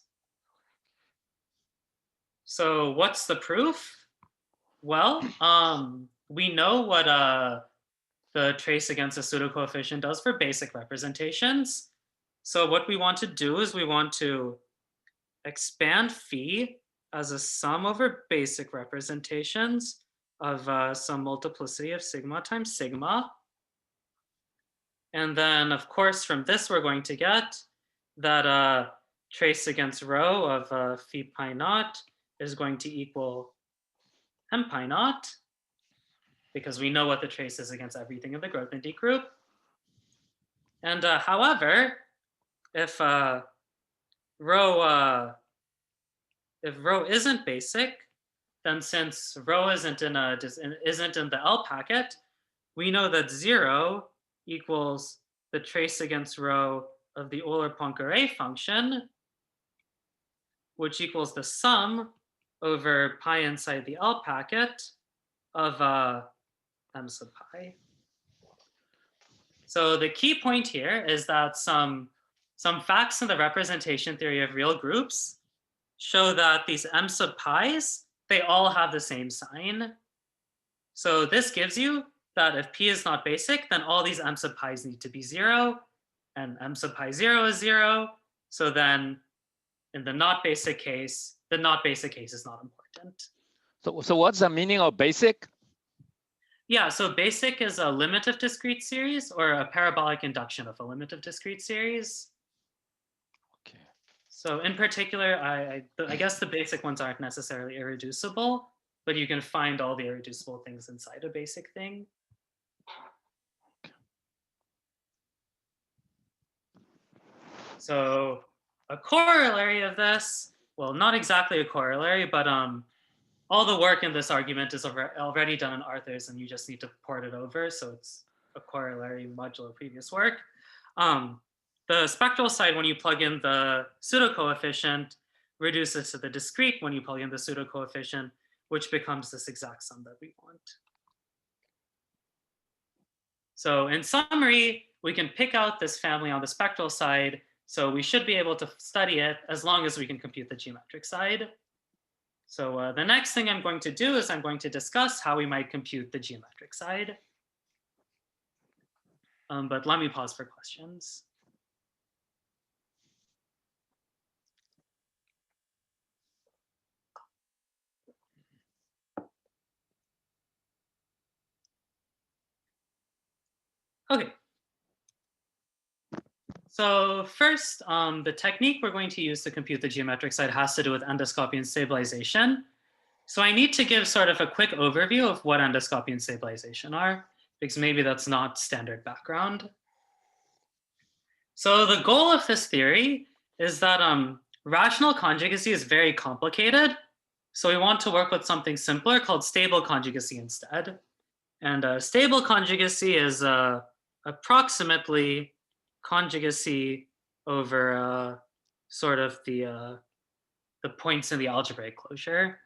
Speaker 2: So what's the proof? Well, we know what the trace against a pseudo-coefficient does for basic representations. So what we want to do is we want to expand phi as a sum over basic representations of some multiplicity of sigma times sigma. And then, of course, from this, we're going to get that trace against rho of phi pi naught is going to equal m pi naught, because we know what the trace is against everything in the Grothendieck group. And however, if rho isn't basic, then since rho isn't in the L packet, we know that 0 equals the trace against rho of the Euler-Poincare function, which equals the sum over pi inside the L packet of m sub pi. So the key point here is that some facts in the representation theory of real groups show that these m sub pi's, they all have the same sign. So this gives you that if p is not basic, then all these m sub pi's need to be 0, and m sub pi 0 is 0. So then in the not basic case, the not basic case is not important.
Speaker 4: So what's the meaning of basic?
Speaker 2: Yeah, so basic is a limit of discrete series or a parabolic induction of a limit of discrete series.
Speaker 4: Okay.
Speaker 2: So in particular, I guess the basic ones aren't necessarily irreducible, but you can find all the irreducible things inside a basic thing. So a corollary of this, well, not exactly a corollary, but all the work in this argument is already done in Arthur's, and you just need to port it over. So it's a corollary modulo previous work. The spectral side, when you plug in the pseudo-coefficient, reduces to the discrete when you plug in the pseudo-coefficient, which becomes this exact sum that we want. So in summary, we can pick out this family on the spectral side. So we should be able to study it as long as we can compute the geometric side. So the next thing I'm going to do is I'm going to discuss how we might compute the geometric side. But let me pause for questions. Okay. So first, the technique we're going to use to compute the geometric side has to do with endoscopy and stabilization. So I need to give sort of a quick overview of what endoscopy and stabilization are, because maybe that's not standard background. So the goal of this theory is that rational conjugacy is very complicated. So we want to work with something simpler called stable conjugacy instead. And stable conjugacy is approximately conjugacy over sort of the points in the algebraic closure.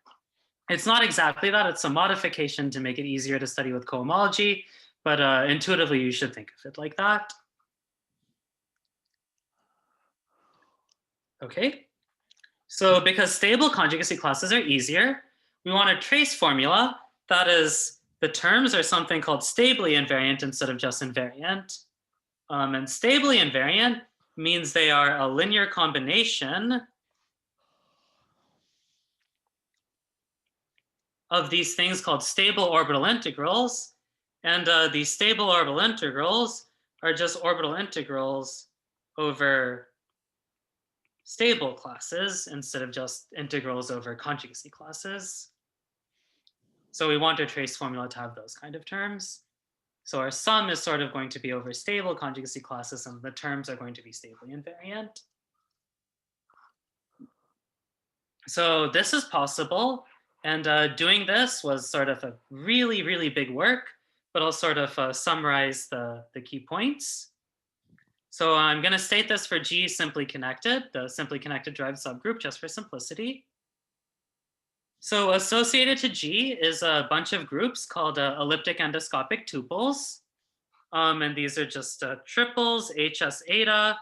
Speaker 2: It's not exactly that, it's a modification to make it easier to study with cohomology, but intuitively you should think of it like that. Okay, so because stable conjugacy classes are easier, we want a trace formula that is the terms are something called stably invariant instead of just invariant. And stably invariant means they are a linear combination of these things called stable orbital integrals. And these stable orbital integrals are just orbital integrals over stable classes instead of just integrals over conjugacy classes. So we want our trace formula to have those kind of terms. So our sum is sort of going to be over stable conjugacy classes, and the terms are going to be stably invariant. So this is possible. And doing this was sort of a really, really big work but I'll sort of summarize the key points. So I'm going to state this for G simply connected, the simply connected derived subgroup, just for simplicity. So associated to G is a bunch of groups called elliptic endoscopic tuples. And these are just triples, HS eta,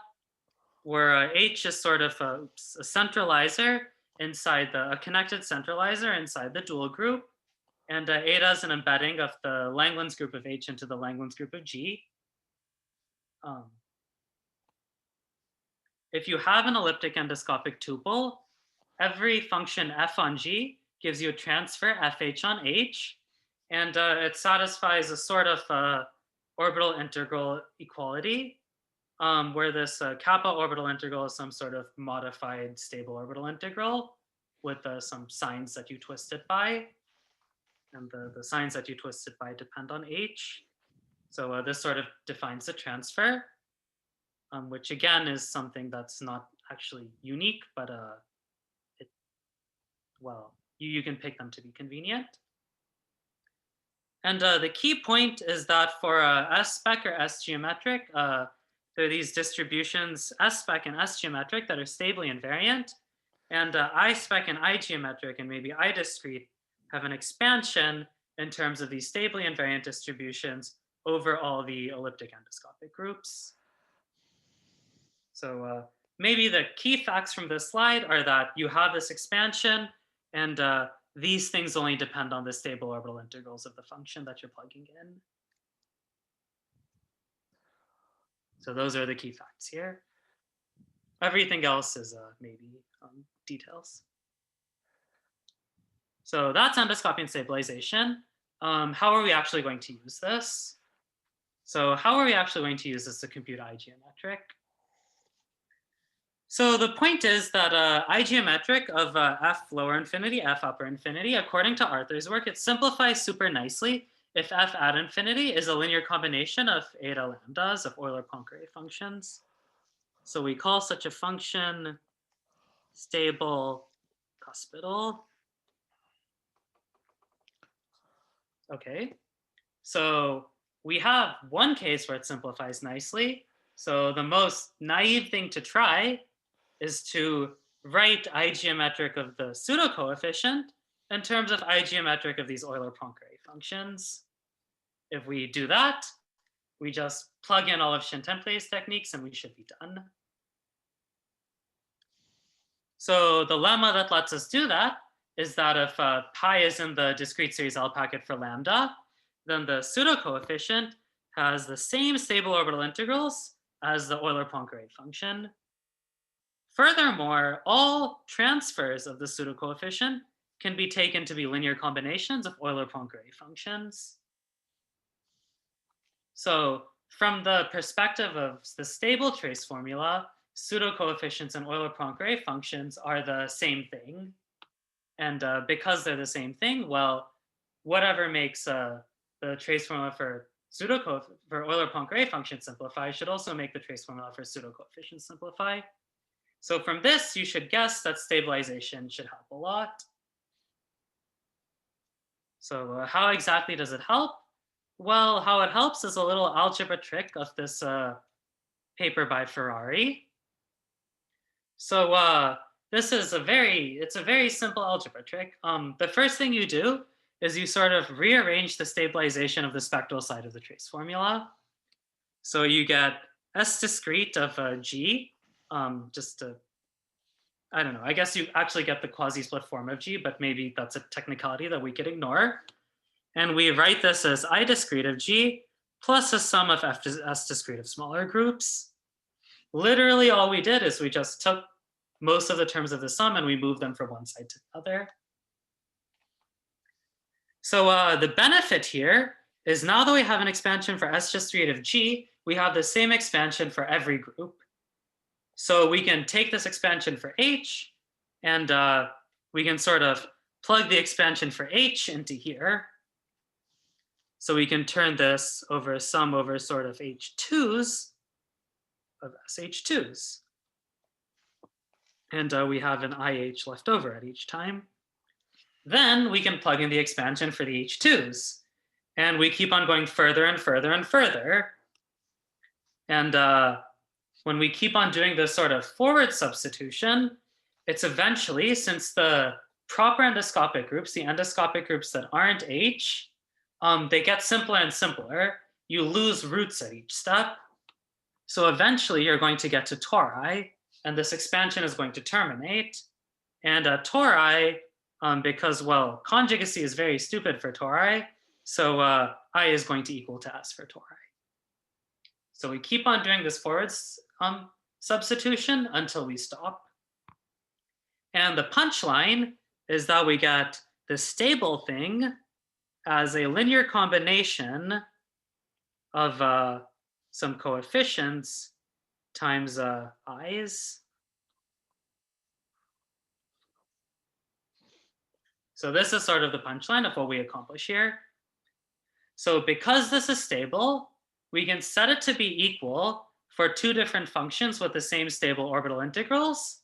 Speaker 2: where H is sort of a centralizer inside a connected centralizer inside the dual group. And eta is an embedding of the Langlands group of H into the Langlands group of G. If you have an elliptic endoscopic tuple, every function f on G gives you a transfer fh on H, and it satisfies a sort of orbital integral equality, where this kappa orbital integral is some sort of modified stable orbital integral with some signs that you twist it by, and the signs that you twist it by depend on H. So this sort of defines the transfer, which again is something that's not actually unique, but well, you can pick them to be convenient. And the key point is that for S-spec or S-geometric, there are these distributions S-spec and S-geometric that are stably invariant, and I-spec and I-geometric and maybe I-discrete have an expansion in terms of these stably invariant distributions over all the elliptic endoscopic groups. So maybe the key facts from this slide are that you have this expansion, and these things only depend on the stable orbital integrals of the function that you're plugging in. So those are the key facts here. Everything else is maybe details. So that's endoscopy and stabilization. How are we actually going to use this? So how are we actually going to use this to compute I-geometric? So the point is that I-geometric of f lower infinity, f upper infinity, according to Arthur's work, it simplifies super nicely if f at infinity is a linear combination of eta lambdas of Euler-Poincare functions. So we call such a function stable cuspidal. Okay, so we have one case where it simplifies nicely. So the most naive thing to try is to write I-geometric of the pseudo-coefficient in terms of I-geometric of these Euler-Poincare functions. If we do that, we just plug in all of Shin-Templé's techniques and we should be done. So the lemma that lets us do that is that if pi is in the discrete series L packet for lambda, then the pseudo-coefficient has the same stable orbital integrals as the Euler-Poincare function. Furthermore, all transfers of the pseudo-coefficient can be taken to be linear combinations of Euler-Poincare functions. So from the perspective of the stable trace formula, pseudo-coefficients and Euler-Poincare functions are the same thing. And because they're the same thing, well, whatever makes the trace formula for Euler-Poincare function simplify should also make the trace formula for pseudo-coefficients simplify. So from this, you should guess that stabilization should help a lot. So how exactly does it help? Well, how it helps is a little algebra trick of this paper by Ferrari. So this is it's a very simple algebra trick. The first thing you do is you sort of rearrange the stabilization of the spectral side of the trace formula. So you get S discrete of G, I don't know, I guess you actually get the quasi-split form of G, but maybe that's a technicality that we could ignore. And we write this as I discrete of G plus a sum of S discrete of smaller groups. Literally all we did is we just took most of the terms of the sum and we moved them from one side to the other. So the benefit here is now that we have an expansion for S discrete of G, we have the same expansion for every group. So we can take this expansion for H and we can sort of plug the expansion for H into here. So we can turn this over a sum over sort of H2s of SH2s. And we have an IH left over at each time. Then we can plug in the expansion for the H2s. And we keep on going further and further and further. And when we keep on doing this sort of forward substitution, it's eventually, since the proper endoscopic groups, the endoscopic groups that aren't H, they get simpler and simpler. You lose roots at each step. So eventually you're going to get to tori, and this expansion is going to terminate. And tori, because, well, conjugacy is very stupid for tori, so I is going to equal to S for tori. So we keep on doing this forward substitution until we stop. And the punchline is that we get the stable thing as a linear combination of some coefficients times i's. So this is sort of the punchline of what we accomplish here. So because this is stable, we can set it to be equal for two different functions with the same stable orbital integrals.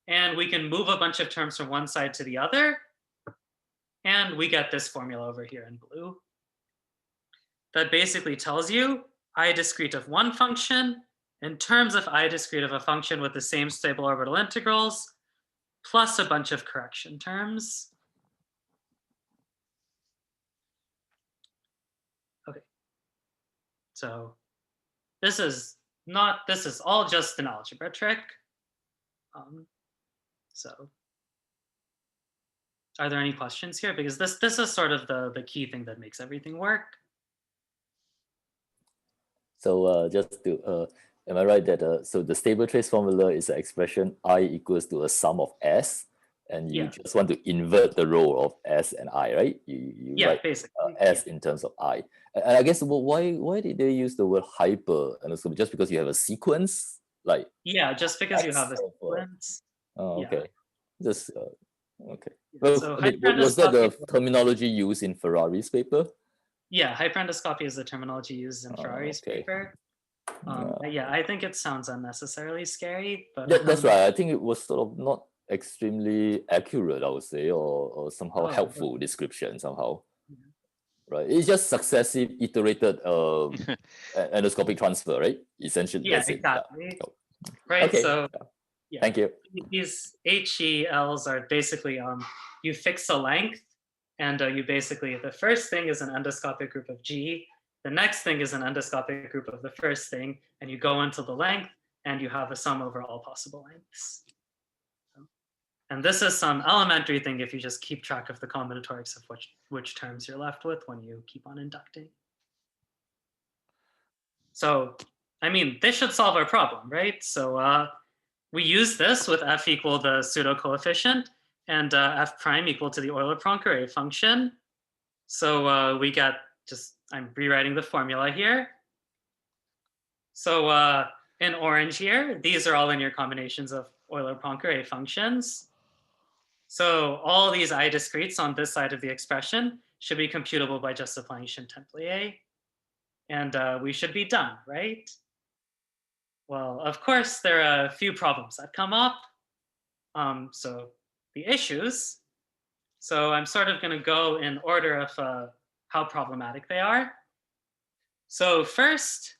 Speaker 2: And we can move a bunch of terms from one side to the other. And we get this formula over here in blue. That basically tells you I discrete of one function in terms of I discrete of a function with the same stable orbital integrals, plus a bunch of correction terms. Okay. So this is all just an algebra trick. So are there any questions here? Because this is sort of the key thing that makes everything work.
Speaker 3: So just to, am I right that, so the stable trace formula is an expression I equals to a sum of S, and you just want to invert the role of S and I, right? You write
Speaker 2: basically,
Speaker 3: S in terms of I. And I guess, well, why did they use the word hyper? And so just because you have a sequence? Like
Speaker 2: just because you have a sequence.
Speaker 3: Oh, okay. Just, okay.
Speaker 2: Yeah,
Speaker 3: Well,
Speaker 2: so
Speaker 3: was that the terminology used in Ferrari's paper?
Speaker 2: Yeah, hyperendoscopy is the terminology used in Ferrari's paper. Yeah, I think it sounds unnecessarily scary, but
Speaker 3: that's right. I think it was sort of not extremely accurate, I would say, or somehow helpful description somehow. Right. It's just successive iterated endoscopic transfer, right? Essentially.
Speaker 2: Yeah,
Speaker 3: that's
Speaker 2: exactly.
Speaker 3: It. Yeah.
Speaker 2: Right.
Speaker 3: Okay.
Speaker 2: So
Speaker 3: Thank you.
Speaker 2: These HELs are basically you fix a length, and you basically, the first thing is an endoscopic group of G. The next thing is an endoscopic group of the first thing, and you go into the length, and you have a sum over all possible lengths. And this is some elementary thing if you just keep track of the combinatorics of which terms you're left with when you keep on inducting. So, I mean, this should solve our problem, right? So we use this with f equal the pseudo coefficient and f prime equal to the Euler-Poincare function. So we get I'm rewriting the formula here. So in orange here, these are all linear combinations of Euler-Poincare functions. So all these I discretes on this side of the expression should be computable by just applying Shin-Templier. And we should be done, right? Well, of course, there are a few problems that come up. So the issues. So I'm sort of going to go in order of how problematic they are. So first,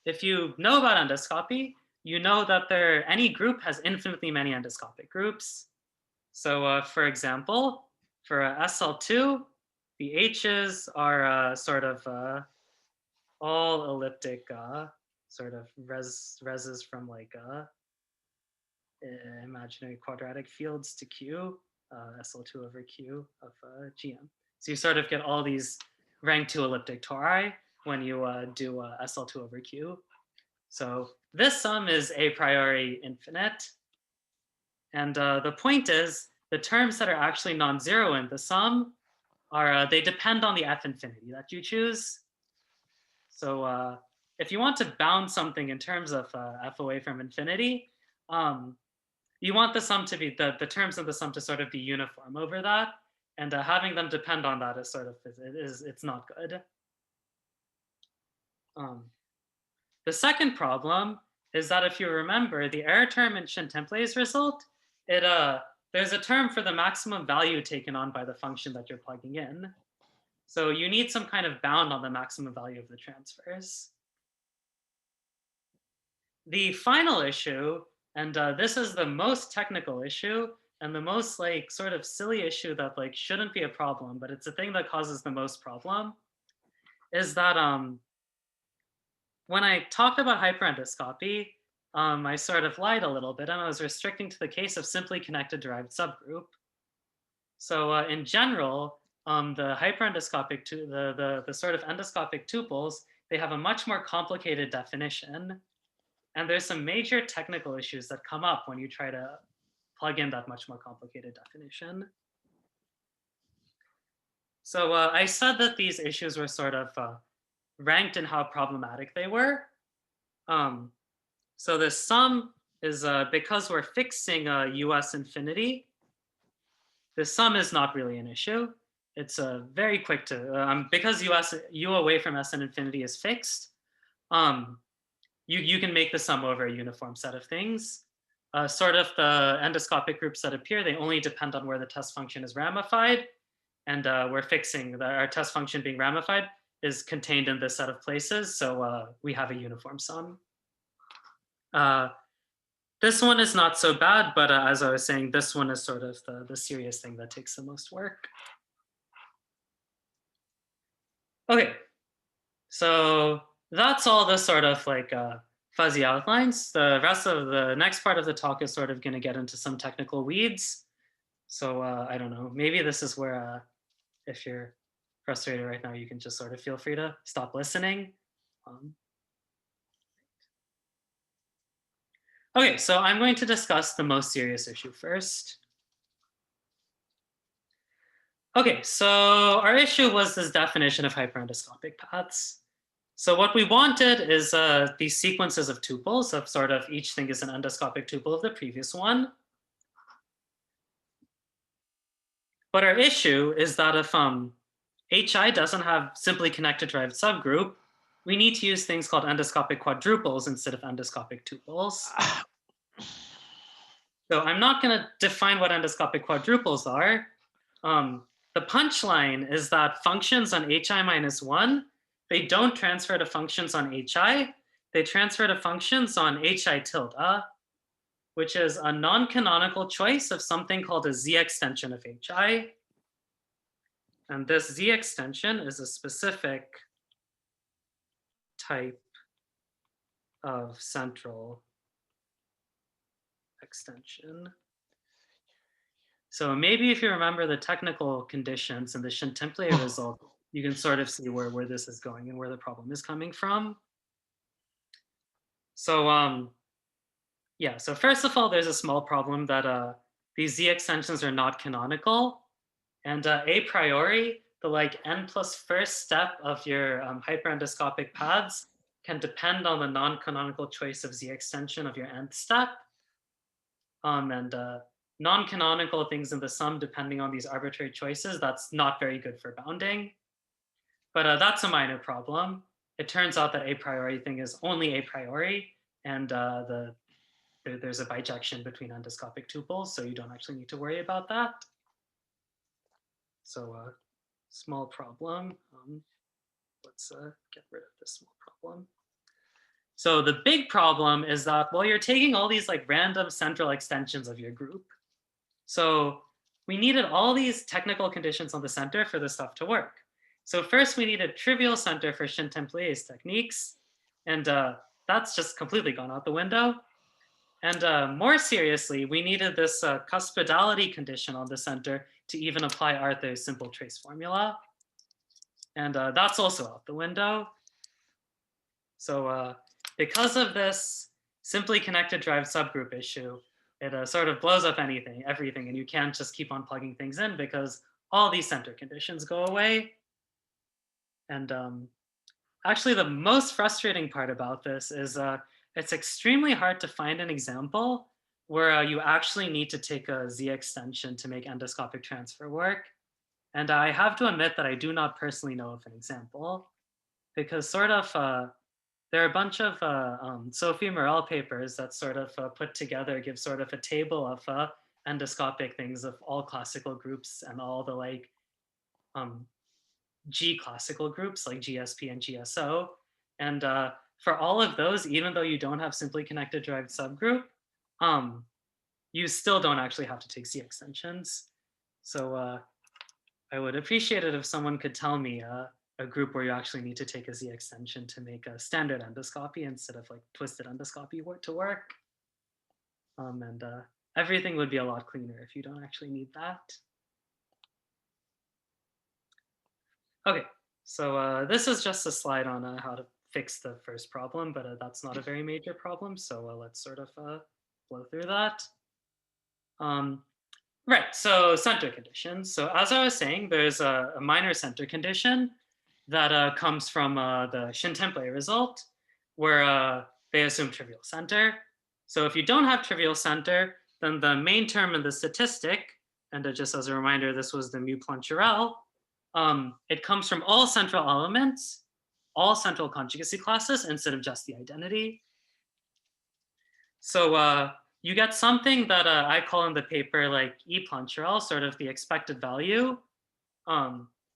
Speaker 2: if you know about endoscopy, you know that any group has infinitely many endoscopic groups. So for example, for SL2, the H's are sort of all elliptic sort of reses from like imaginary quadratic fields to Q, SL2 over Q of GM. So you sort of get all these rank 2 elliptic tori when you do SL2 over Q. So this sum is a priori infinite. And the point is, the terms that are actually non-zero in the sum are, they depend on the f infinity that you choose. So if you want to bound something in terms of f away from infinity, you want the sum to be, the terms of the sum to sort of be uniform over that. And having them depend on that is sort of, it's not good. The second problem is that if you remember the error term in Shin-Templier's result, there's a term for the maximum value taken on by the function that you're plugging in. So you need some kind of bound on the maximum value of the transfers. The final issue, and this is the most technical issue and the most like sort of silly issue that like shouldn't be a problem, but it's a thing that causes the most problem, is that when I talked about hyperendoscopy, I sort of lied a little bit and I was restricting to the case of simply connected derived subgroup. So in general, the hyperendoscopic, the sort of endoscopic tuples, they have a much more complicated definition. And there's some major technical issues that come up when you try to plug in that much more complicated definition. So I said that these issues were sort of ranked in how problematic they were. So the sum is because we're fixing US infinity, the sum is not really an issue. It's very quick to, because U away from S and infinity is fixed, you can make the sum over a uniform set of things. Sort of the endoscopic groups that appear, they only depend on where the test function is ramified. And we're fixing our test function being ramified is contained in this set of places. So we have a uniform sum. This one is not so bad, but as I was saying, this one is sort of the serious thing that takes the most work. Okay, so that's all the sort of like fuzzy outlines. The rest of the next part of the talk is sort of going to get into some technical weeds. So I don't know, maybe this is where if you're frustrated right now, you can just sort of feel free to stop listening. Okay, so I'm going to discuss the most serious issue first. Okay, so our issue was this definition of hyperendoscopic paths. So what we wanted is these sequences of tuples of sort of each thing is an endoscopic tuple of the previous one. But our issue is that if HI doesn't have simply connected derived subgroup, we need to use things called endoscopic quadruples instead of endoscopic tuples. So I'm not going to define what endoscopic quadruples are. The punchline is that functions on HI minus 1, they don't transfer to functions on HI. They transfer to functions on HI tilde, which is a non-canonical choice of something called a Z extension of HI. And this Z extension is a specific type of central extension. So maybe if you remember the technical conditions and the Shin-Templier result, you can sort of see where this is going and where the problem is coming from. So yeah, so first of all, there's a small problem that these Z extensions are not canonical. And a priori, the like n plus first step of your hyperendoscopic paths can depend on the non-canonical choice of Z extension of your nth step. And non-canonical things in the sum depending on these arbitrary choices, that's not very good for bounding. But that's a minor problem. It turns out that a priori thing is only a priori, and there's a bijection between endoscopic tuples, so you don't actually need to worry about that. So small problem. Let's get rid of this small problem. So the big problem is that, well, you're taking all these like random central extensions of your group. So we needed all these technical conditions on the center for this stuff to work. So first we need a trivial center for Shin-Templier's techniques. And that's just completely gone out the window. And more seriously, we needed this cuspidality condition on the center to even apply Arthur's simple trace formula. And that's also out the window. So because of this simply connected derived subgroup issue, it sort of blows up everything, and you can't just keep on plugging things in because all these center conditions go away. And actually, the most frustrating part about this is it's extremely hard to find an example where you actually need to take a Z extension to make endoscopic transfer work. And I have to admit that I do not personally know of an example, because sort of there are a bunch of Sophie Morel papers that sort of put together, give sort of a table of endoscopic things of all classical groups and all the like G classical groups like GSP and GSO. And for all of those, even though you don't have simply connected derived subgroup, you still don't actually have to take Z extensions. So I would appreciate it if someone could tell me a group where you actually need to take a Z extension to make a standard endoscopy instead of like twisted endoscopy to work. And everything would be a lot cleaner if you don't actually need that. Okay, so this is just a slide on how to fix the first problem, but that's not a very major problem. So let's sort of blow through that. Right, so center conditions. So as I was saying, there's a minor center condition that comes from the Shin-Template result, where they assume trivial center. So if you don't have trivial center, then the main term in the statistic, and just as a reminder, this was the mu Plancherel, it comes from all central elements, all central conjugacy classes, instead of just the identity. So you get something that I call in the paper like E Plancherel, sort of the expected value,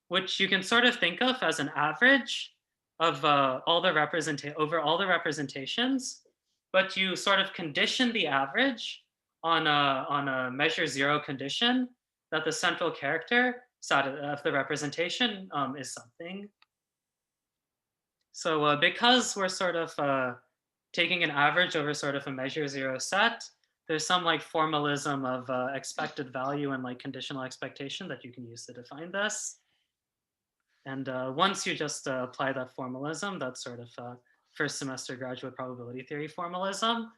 Speaker 2: which you can sort of think of as an average of all the representations, but you sort of condition the average on a measure zero condition that the central character of the representation is something. So because we're sort of taking an average over sort of a measure zero set, there's some like formalism of expected value and like conditional expectation that you can use to define this. And once you just apply that formalism, that's sort of first semester graduate probability theory formalism,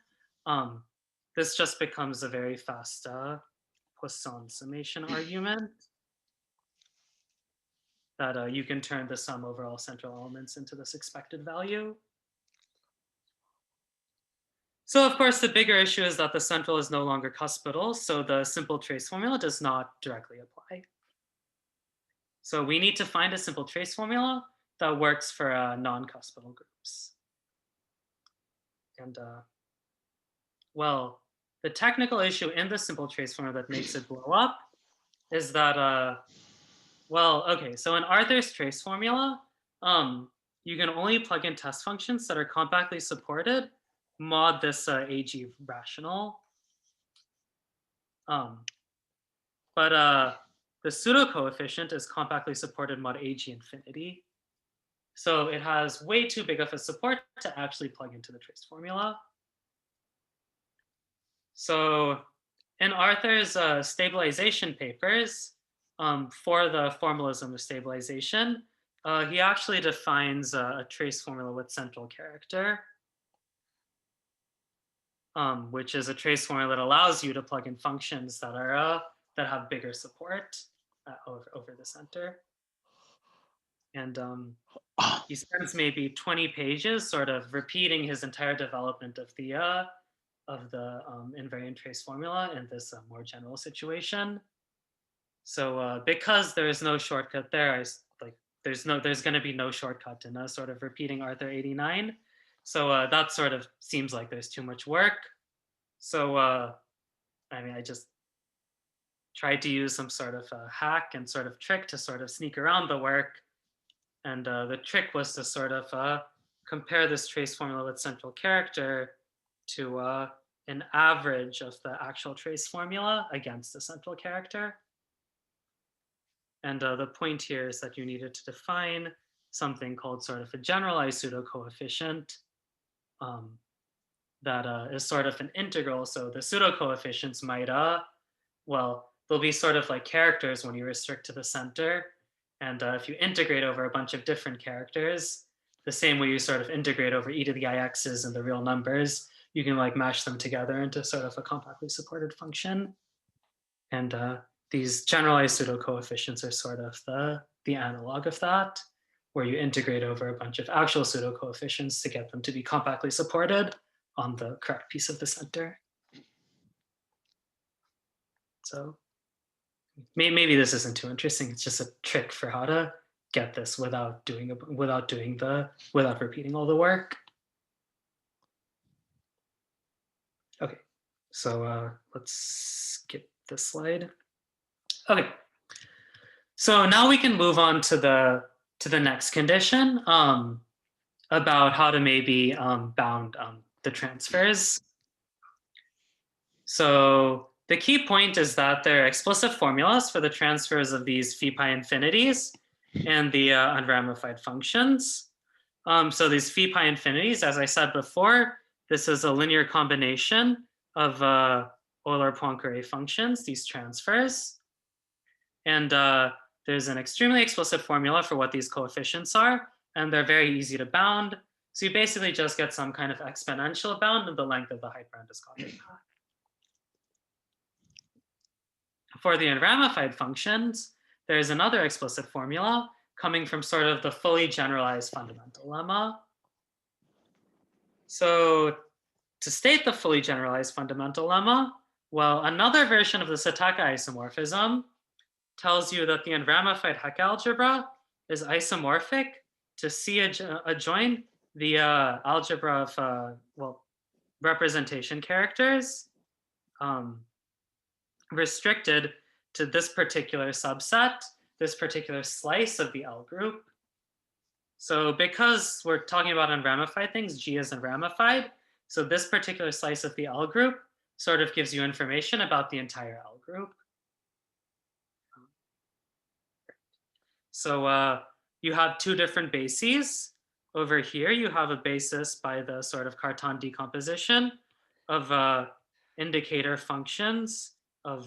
Speaker 2: this just becomes a very fast Poisson summation argument that you can turn the sum over all central elements into this expected value. So of course, the bigger issue is that the central is no longer cuspidal, so the simple trace formula does not directly apply. So we need to find a simple trace formula that works for non-cuspidal groups. And well, the technical issue in the simple trace formula that makes it blow up is that, well, okay, so in Arthur's trace formula, you can only plug in test functions that are compactly supported mod this AG rational. But the pseudo coefficient is compactly supported mod AG infinity. So it has way too big of a support to actually plug into the trace formula. So in Arthur's stabilization papers, for the formalism of stabilization, he actually defines a trace formula with central character, which is a trace formula that allows you to plug in functions that are that have bigger support over the center. And he spends maybe 20 pages sort of repeating his entire development of the invariant trace formula in this more general situation. So because there is no shortcut there, there's going to be no shortcut in sort of repeating Arthur 89. So that sort of seems like there's too much work. So I mean, I just tried to use some sort of hack and sort of trick to sort of sneak around the work. And the trick was to sort of compare this trace formula with central character to an average of the actual trace formula against the central character. And the point here is that you needed to define something called sort of a generalized pseudo coefficient that is sort of an integral. So the pseudo coefficients might, well, they'll be sort of like characters when you restrict to the center. And if you integrate over a bunch of different characters, the same way you sort of integrate over e to the ix's and the real numbers, you can like mash them together into sort of a compactly supported function. And these generalized pseudo coefficients are sort of the analog of that, where you integrate over a bunch of actual pseudo coefficients to get them to be compactly supported on the correct piece of the center. So maybe this isn't too interesting. It's just a trick for how to get this without repeating all the work. Okay, so let's skip this slide. Okay, so now we can move on to the to the next condition about how to maybe bound the transfers. So the key point is that there are explicit formulas for the transfers of these phi pi infinities and the unramified functions. So these phi pi infinities, as I said before, this is a linear combination of Euler-Poincare functions, these transfers. And there's an extremely explicit formula for what these coefficients are, and they're very easy to bound. So you basically just get some kind of exponential bound of the length of the hyperendoscopic path. For the unramified functions, there's another explicit formula coming from sort of the fully generalized fundamental lemma. So to state the fully generalized fundamental lemma, well, another version of the Sataka isomorphism tells you that the unramified Hecke algebra is isomorphic to C adjoin the algebra of, well, representation characters restricted to this particular subset, this particular slice of the L group. So because we're talking about unramified things, G is unramified. So this particular slice of the L group sort of gives you information about the entire L group. So you have two different bases. Over here, you have a basis by the sort of Cartan decomposition of indicator functions of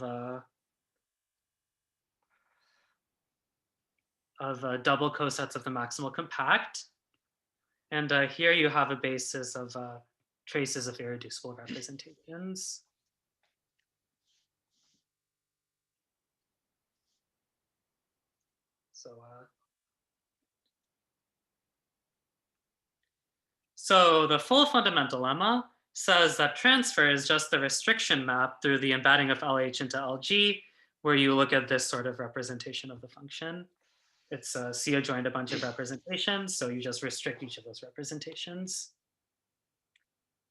Speaker 2: double cosets of the maximal compact. And here you have a basis of traces of irreducible representations. So the full fundamental lemma says that transfer is just the restriction map through the embedding of LH into LG, where you look at this sort of representation of the function. It's C adjoined a bunch of representations, so you just restrict each of those representations.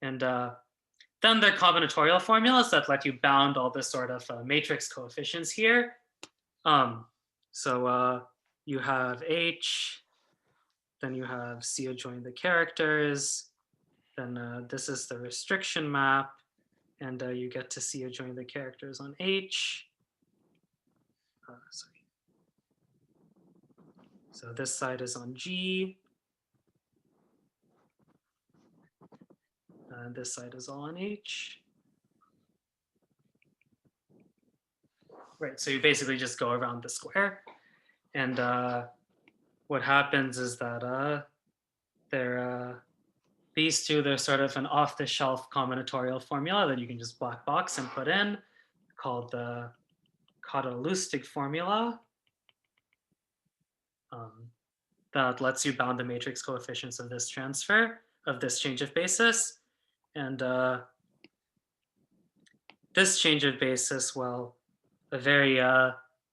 Speaker 2: And then there are combinatorial formulas that let you bound all this sort of matrix coefficients here. So you have H, then you have C adjoin the characters, then this is the restriction map, and you get to C adjoin the characters on H. Sorry. So this side is on G. And this side is all on H. Right, so you basically just go around the square. And what happens is that these two, they're sort of an off-the-shelf combinatorial formula that you can just black box and put in, called the Cotta-Lustig formula. That lets you bound the matrix coefficients of this transfer, of this change of basis. And this change of basis, well, a very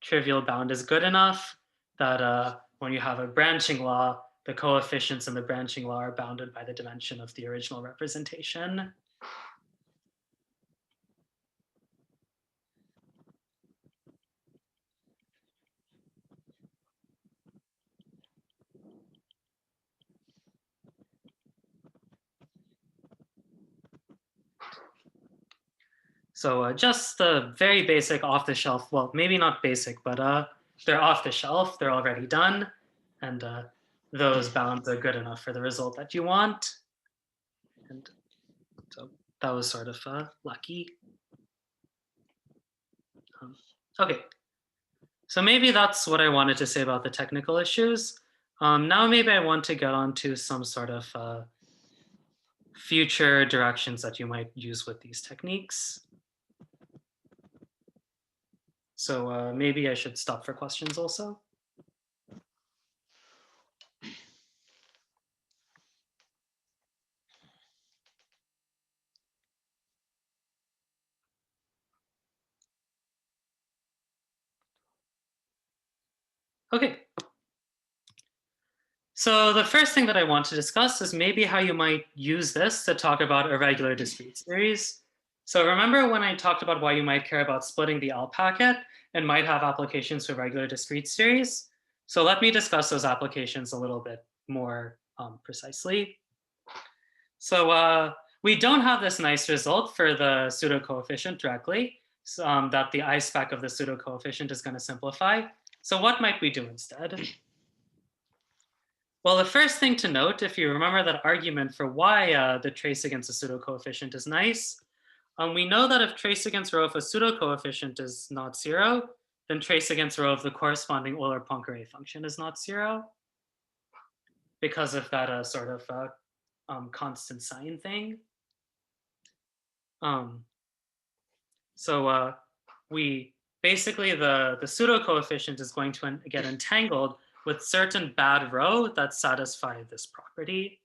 Speaker 2: trivial bound is good enough that when you have a branching law, the coefficients in the branching law are bounded by the dimension of the original representation. So just the very basic off-the-shelf, well, maybe not basic, but they're off-the-shelf, they're already done, and those bounds are good enough for the result that you want. And so that was sort of lucky. Okay, so maybe that's what I wanted to say about the technical issues. Now maybe I want to get on to some sort of future directions that you might use with these techniques. So maybe I should stop for questions also. Okay. So the first thing that I want to discuss is maybe how you might use this to talk about irregular discrete series. So remember when I talked about why you might care about splitting the L packet and might have applications to irregular discrete series? So let me discuss those applications a little bit more precisely. So we don't have this nice result for the pseudo coefficient directly, that the I spec of the pseudo coefficient is going to simplify. So what might we do instead? Well, the first thing to note, if you remember that argument for why the trace against a pseudo coefficient is nice, we know that if trace against rho of a pseudo coefficient is not zero, then trace against rho of the corresponding Euler-Poincare function is not zero, because of that sort of constant sign thing. So we basically the pseudo coefficient is going to get entangled with certain bad rho that satisfy this property.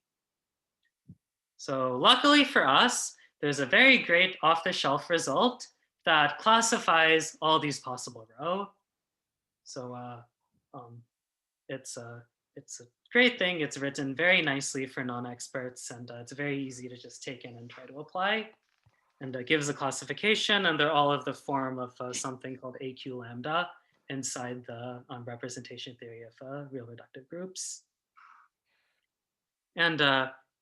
Speaker 2: So luckily for us, there's a very great off-the-shelf result that classifies all these possible rho. So it's a great thing. It's written very nicely for non-experts, and it's very easy to just take in and try to apply. And it gives a classification, and they're all of the form of something called AQ lambda inside the representation theory of real reductive groups. And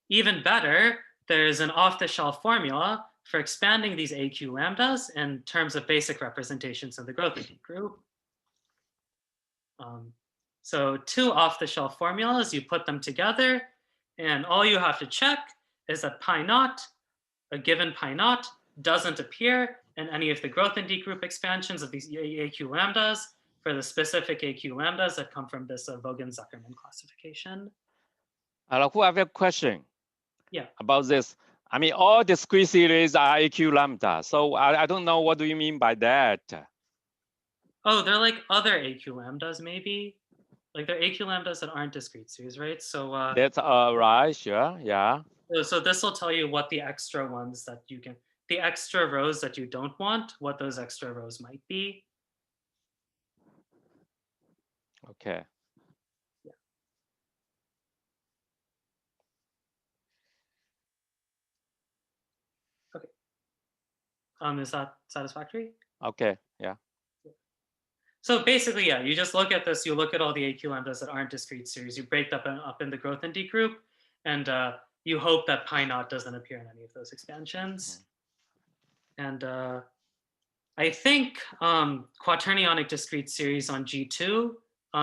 Speaker 2: even better, there's an off-the-shelf formula for expanding these AQ lambdas in terms of basic representations of the growth group. So two off-the-shelf formulas, you put them together, and all you have to check is that pi naught, a given pi naught, doesn't appear in any of the growth and group expansions of these AQ lambdas for the specific AQ lambdas that come from this Vogel-Zuckerman classification.
Speaker 4: Rahul, I have a question.
Speaker 2: Yeah.
Speaker 4: About this. I mean, all discrete series are AQ lambda. So I don't know what do you mean by that.
Speaker 2: Oh, they're like other AQ lambdas, maybe. Like they're AQ lambdas that aren't discrete series, right? So
Speaker 4: that's right, sure, yeah.
Speaker 2: So this will tell you what the extra ones that you can, the extra rows that you don't want, what those extra rows might be.
Speaker 4: Okay.
Speaker 2: Yeah. Okay. Is that satisfactory?
Speaker 4: Okay, yeah.
Speaker 2: So basically, yeah, you just look at this, you look at all the AQ lambdas that aren't discrete series, you break them up in the growth and D group, and you hope that pi naught doesn't appear in any of those expansions. And I think quaternionic discrete series on G2,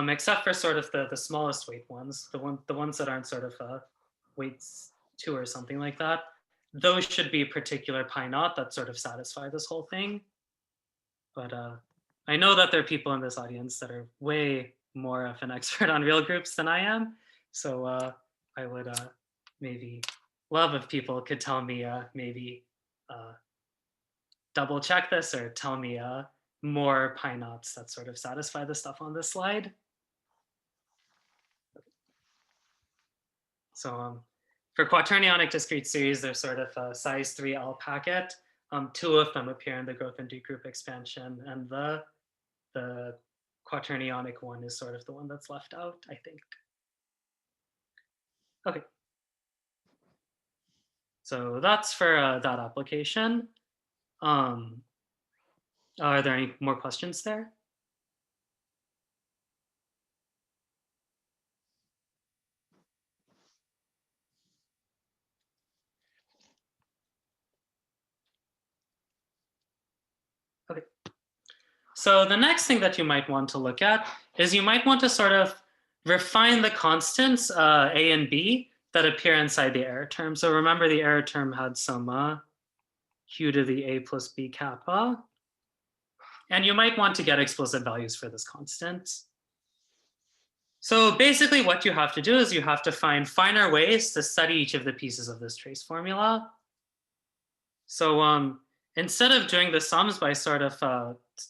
Speaker 2: except for sort of the smallest weight ones, the ones that aren't sort of weights 2 or something like that, those should be particular pi naught that sort of satisfy this whole thing. But I know that there are people in this audience that are way more of an expert on real groups than I am. So I would maybe love if people could tell me maybe double check this or tell me more pi naughts that sort of satisfy the stuff on this slide. So for quaternionic discrete series, they're sort of a size 3L packet. 2 of them appear in the growth and D group expansion, and the quaternionic one is sort of the one that's left out, I think. Okay. So that's for that application. Are there any more questions there? Okay. So the next thing that you might want to look at is you might want to sort of refine the constants A and B that appear inside the error term. So remember the error term had some q to the A plus B kappa. And you might want to get explicit values for this constant. So basically what you have to do is you have to find finer ways to study each of the pieces of this trace formula. So instead of doing the sums by sort of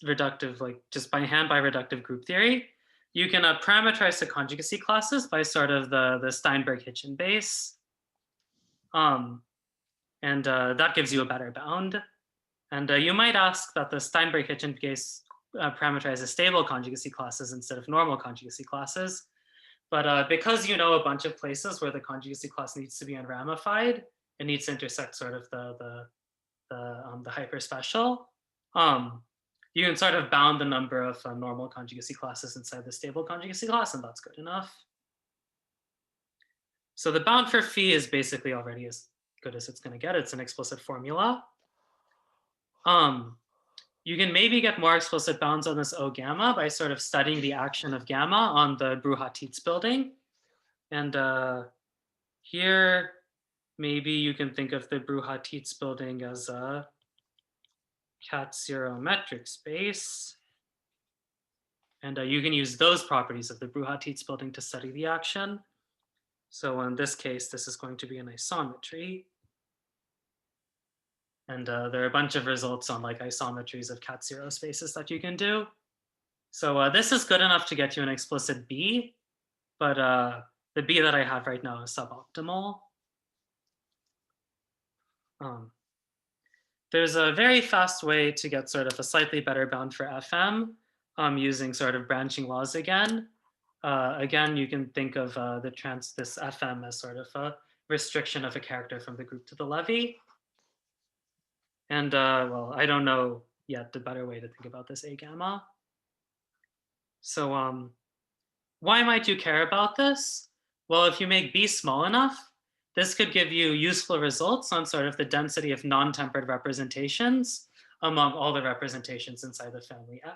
Speaker 2: reductive, like just by hand by reductive group theory, you can parameterize the conjugacy classes by sort of the Steinberg-Hitchin base. And that gives you a better bound. And you might ask that the Steinberg-Hitchin case parameterizes stable conjugacy classes instead of normal conjugacy classes. But because you know a bunch of places where the conjugacy class needs to be unramified, it needs to intersect sort of the hyperspecial, you can sort of bound the number of normal conjugacy classes inside the stable conjugacy class, and that's good enough. So the bound for phi is basically already as good as it's going to get. It's an explicit formula. You can maybe get more explicit bounds on this O gamma by sort of studying the action of gamma on the Brouhat-Tietz building. And here, maybe you can think of the Brouhat-Tietz building as a cat-zero metric space. And you can use those properties of the Brouhat-Tietz building to study the action. So in this case, this is going to be an isometry. And there are a bunch of results on like isometries of cat-zero spaces that you can do. So this is good enough to get you an explicit B, but the B that I have right now is suboptimal. There's a very fast way to get sort of a slightly better bound for FM using sort of branching laws again. Again, you can think of this FM as sort of a restriction of a character from the group to the levy. And well, I don't know yet the better way to think about this A gamma. So why might you care about this? Well, if you make B small enough, this could give you useful results on sort of the density of non-tempered representations among all the representations inside the family F.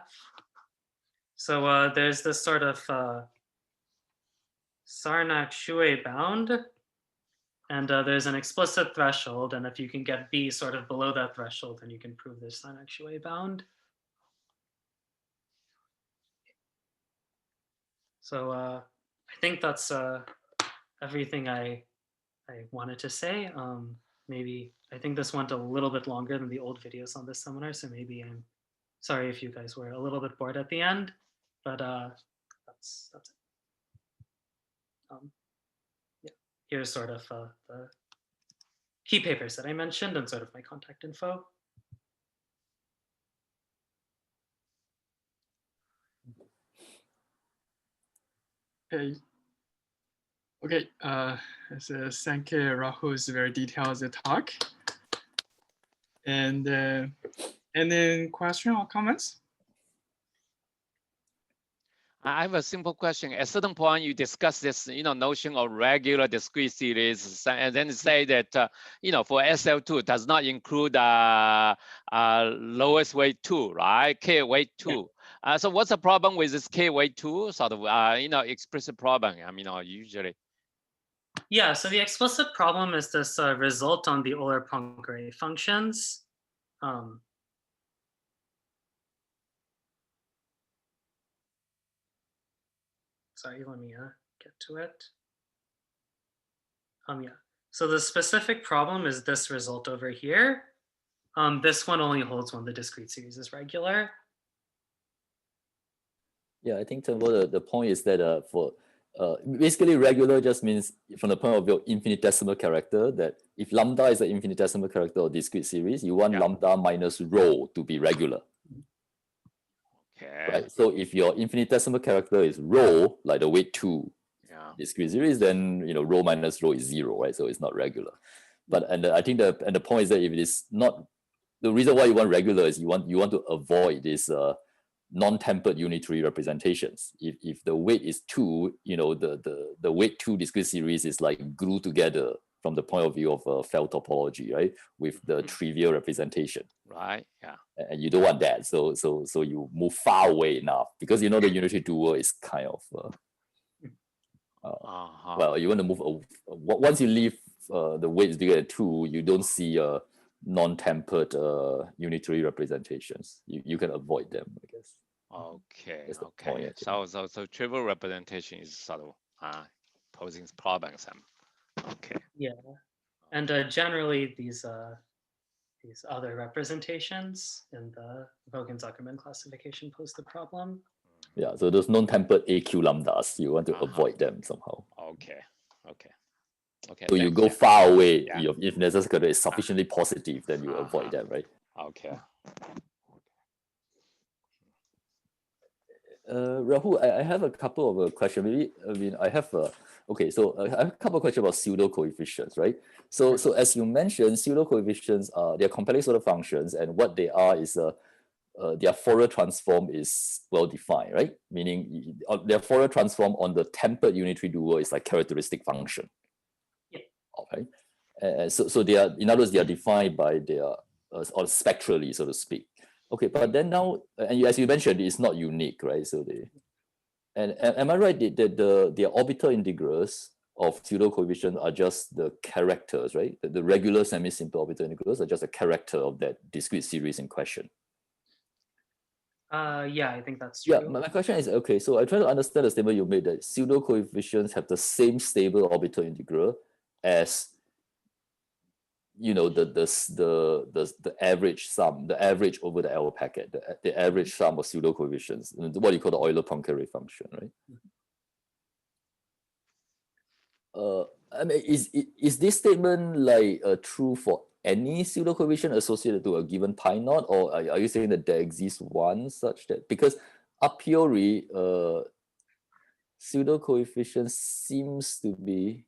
Speaker 2: So there's this sort of Sarnak-Chouet bound, and there's an explicit threshold, and if you can get B sort of below that threshold, then you can prove this Sarnak-Chouet bound. So I think that's everything I wanted to say. Maybe I think this went a little bit longer than the old videos on this seminar, so maybe I'm sorry if you guys were a little bit bored at the end, but that's it. Yeah, here's sort of the key papers that I mentioned and sort of my contact info.
Speaker 1: Okay. So thank you, Rahul. It's a very detailed talk. And then question or comments?
Speaker 4: I have a simple question. At a certain point, you discuss this, notion of regular discrete series, and then say that, for SL2 does not include lowest weight 2, right? K weight 2. Yeah. So what's the problem with this K weight 2 sort of, explicit problem? I mean, usually.
Speaker 2: Yeah, so the explicit problem is this result on the Euler-Poincare functions. Sorry, let me get to it. Yeah, so the specific problem is this result over here. This one only holds when the discrete series is regular.
Speaker 3: Yeah, I think the point is that for basically regular just means from the point of view of infinitesimal character, that if lambda is an infinitesimal character of discrete series, you want lambda minus rho to be regular.
Speaker 4: Okay.
Speaker 3: Right. So if your infinitesimal character is rho, like the weight 2 discrete series, then rho minus rho is 0, right? So it's not regular. But I think the point is that if it is not, the reason why you want regular is you want to avoid this non-tempered unitary representations. If the weight is 2, the weight 2 discrete series is like glued together from the point of view of Feld topology, right? With the trivial representation.
Speaker 4: Right. Yeah.
Speaker 3: And you don't want that. So you move far away enough, because the unitary dual is kind of well, you want to move once you leave the weight is bigger than 2, you don't see non-tempered unitary representations. You can avoid them, I guess.
Speaker 4: Okay. Okay. So trivial representation is sort of posing problems. Okay.
Speaker 2: Yeah, and generally these other representations in the Vogel-Zuckerman classification pose the problem.
Speaker 3: Yeah, so those non-tempered AQ lambdas, you want to avoid them somehow.
Speaker 4: Okay.
Speaker 3: So you go far away. If necessary is sufficiently positive, then you avoid them, right?
Speaker 4: Okay.
Speaker 3: Rahul, I have a couple of questions. Maybe I have okay. So I have a couple of questions about pseudo coefficients, right? So as you mentioned, pseudo coefficients they're complex order functions, and what they are is their Fourier transform is well defined, right? Meaning their Fourier transform on the tempered unitary dual is like characteristic function.
Speaker 2: Yeah.
Speaker 3: Okay. So they are, in other words, they are defined by their or spectrally, so to speak. Okay, but then now, and as you mentioned, it's not unique, right? So they, and am I right that the orbital integrals of pseudo coefficients are just the characters, right? The regular semi-simple orbital integrals are just a character of that discrete series in question.
Speaker 2: Yeah, I think that's true.
Speaker 3: Yeah, my question is, okay, so I try to understand the statement you made that pseudo coefficients have the same stable orbital integral as, you know, the average sum, the average over the L packet, the average sum of pseudo coefficients, what you call the Euler-Poincare function, right? I mean, is this statement like true for any pseudo coefficient associated to a given pi naught, or are you saying that there exists one such that, because a priori pseudo coefficient seems to be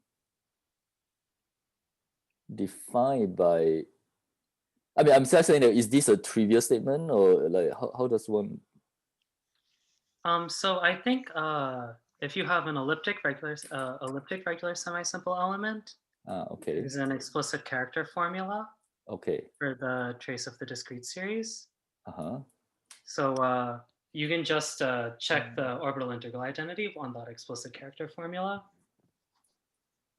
Speaker 3: defined by, I mean, I'm just saying that, is this a trivial statement, or like how does one?
Speaker 2: So I think if you have an elliptic regular semi-simple element,
Speaker 3: Okay.
Speaker 2: there's an explicit character formula
Speaker 3: Okay.
Speaker 2: for the trace of the discrete series.
Speaker 3: Uh-huh.
Speaker 2: So you can just check the orbital integral identity on that explicit character formula.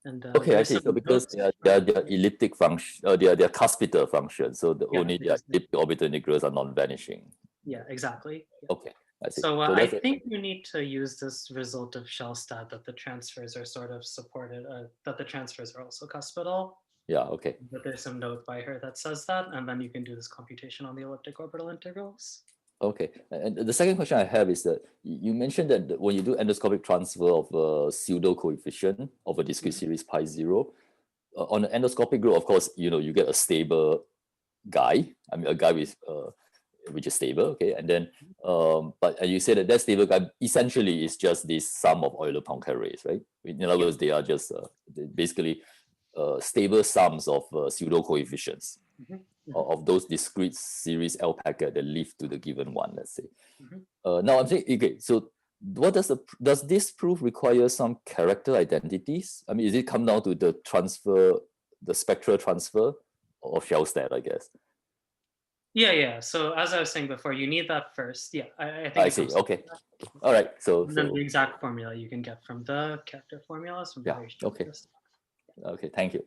Speaker 2: And
Speaker 3: okay, I see. So because they are elliptic function, they are cuspidal functions, so only their elliptic orbital integrals are non-vanishing.
Speaker 2: Yeah, exactly. Yeah.
Speaker 3: Okay, I see.
Speaker 2: So I think you need to use this result of Shellstad that the transfers are sort of supported, that the transfers are also cuspidal.
Speaker 3: Yeah, okay.
Speaker 2: But there's some note by her that says that, and then you can do this computation on the elliptic orbital integrals.
Speaker 3: Okay, and the second question I have is that you mentioned that when you do endoscopic transfer of a pseudo coefficient of a discrete series pi zero, on an endoscopic group, of course, you know, you get a stable guy. I mean, a guy with which is stable, okay, and then but you say that stable guy essentially is just this sum of Euler-Poincares, right? In other words, they are just basically stable sums of pseudo coefficients of those discrete series L packet that lead to the given one, let's say. Now I'm saying, okay, so what does this proof require some character identities? I mean, is it come down to the transfer, the spectral transfer of Shellstad, I guess?
Speaker 2: Yeah. So as I was saying before, you need that first. Yeah, I think.
Speaker 3: I see. Okay. All right. So
Speaker 2: then the exact formula you can get from the character formulas. From
Speaker 3: okay. Okay. Thank you.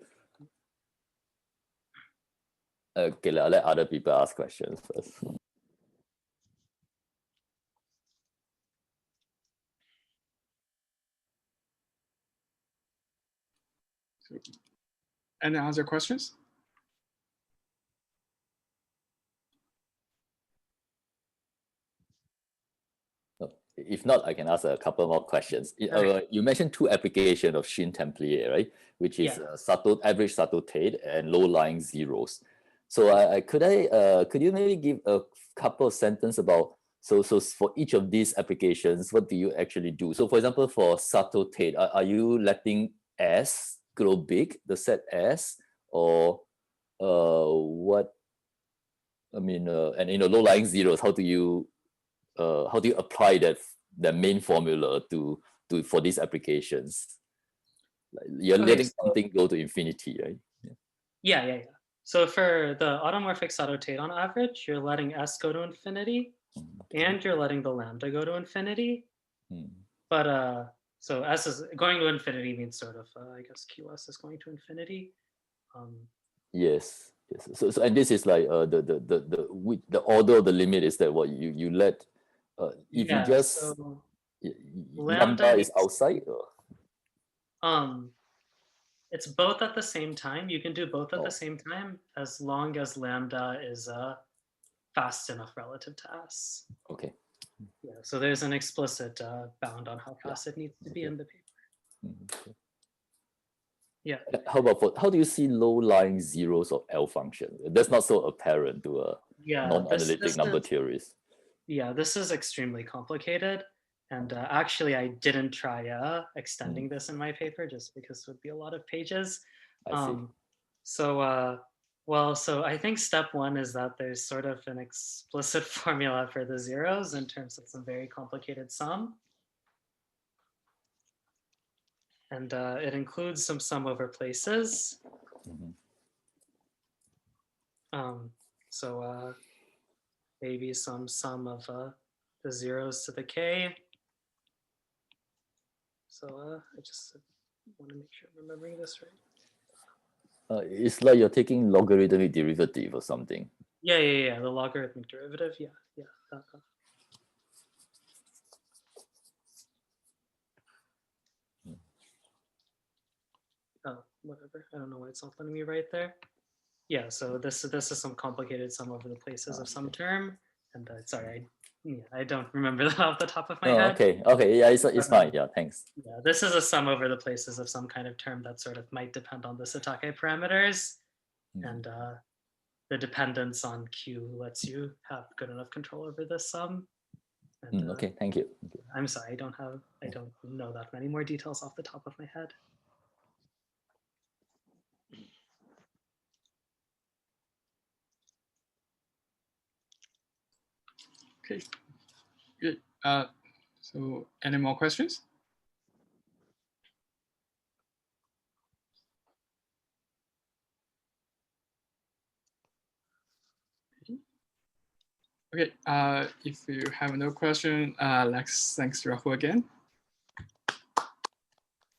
Speaker 3: Okay. Let other people ask questions first.
Speaker 1: Any other questions?
Speaker 3: If not, I can ask a couple more questions. You mentioned two applications of Shin Templier, right? Which is average subtle Tate and low-lying zeros. So could you maybe give a couple of sentences about, so for each of these applications, what do you actually do? So for example, for subtle Tate, are you letting S grow big, the set S, or what? I mean, and low-lying zeros, how do you apply that main formula to for these applications? Like you're letting something go to infinity, right?
Speaker 2: Yeah. So for the automorphic Sato-Tate on average, you're letting S go to infinity, and you're letting the lambda go to infinity. But so S is going to infinity means sort of I guess QS is going to infinity.
Speaker 3: Yes. So and this is like the order of the limit is that what you let if you just
Speaker 2: so
Speaker 3: lambda is outside, or?
Speaker 2: It's both at the same time. You can do both at the same time as long as lambda is fast enough relative to S.
Speaker 3: Okay.
Speaker 2: Yeah, so there's an explicit bound on how fast it needs to be in the paper. Yeah.
Speaker 3: How do you see low-lying zeros of L function? That's not so apparent to a non-analytic number theorist.
Speaker 2: Yeah, this is extremely complicated. And actually, I didn't try extending this in my paper just because it would be a lot of pages.
Speaker 3: I see.
Speaker 2: So Well, so I think step one is that there's sort of an explicit formula for the zeros in terms of some very complicated sum. And it includes some sum over places. So maybe some sum of the zeros to the k. So I just want to make sure I'm remembering this right.
Speaker 3: It's like you're taking logarithmic derivative or something.
Speaker 2: Yeah, the logarithmic derivative, yeah. Oh, whatever, I don't know why it's not letting me write there. Yeah, so this is some complicated sum over the places of some term, and sorry, I don't remember that off the top of my head.
Speaker 3: Okay, yeah, it's fine, yeah, thanks.
Speaker 2: Yeah, this is a sum over the places of some kind of term that sort of might depend on the Satake parameters, and the dependence on Q lets you have good enough control over this sum. And,
Speaker 3: Okay, thank you.
Speaker 2: I'm sorry, I don't know that many more details off the top of my head.
Speaker 1: Okay, good. So any more questions? Okay, if you have no question, thanks Rahul again.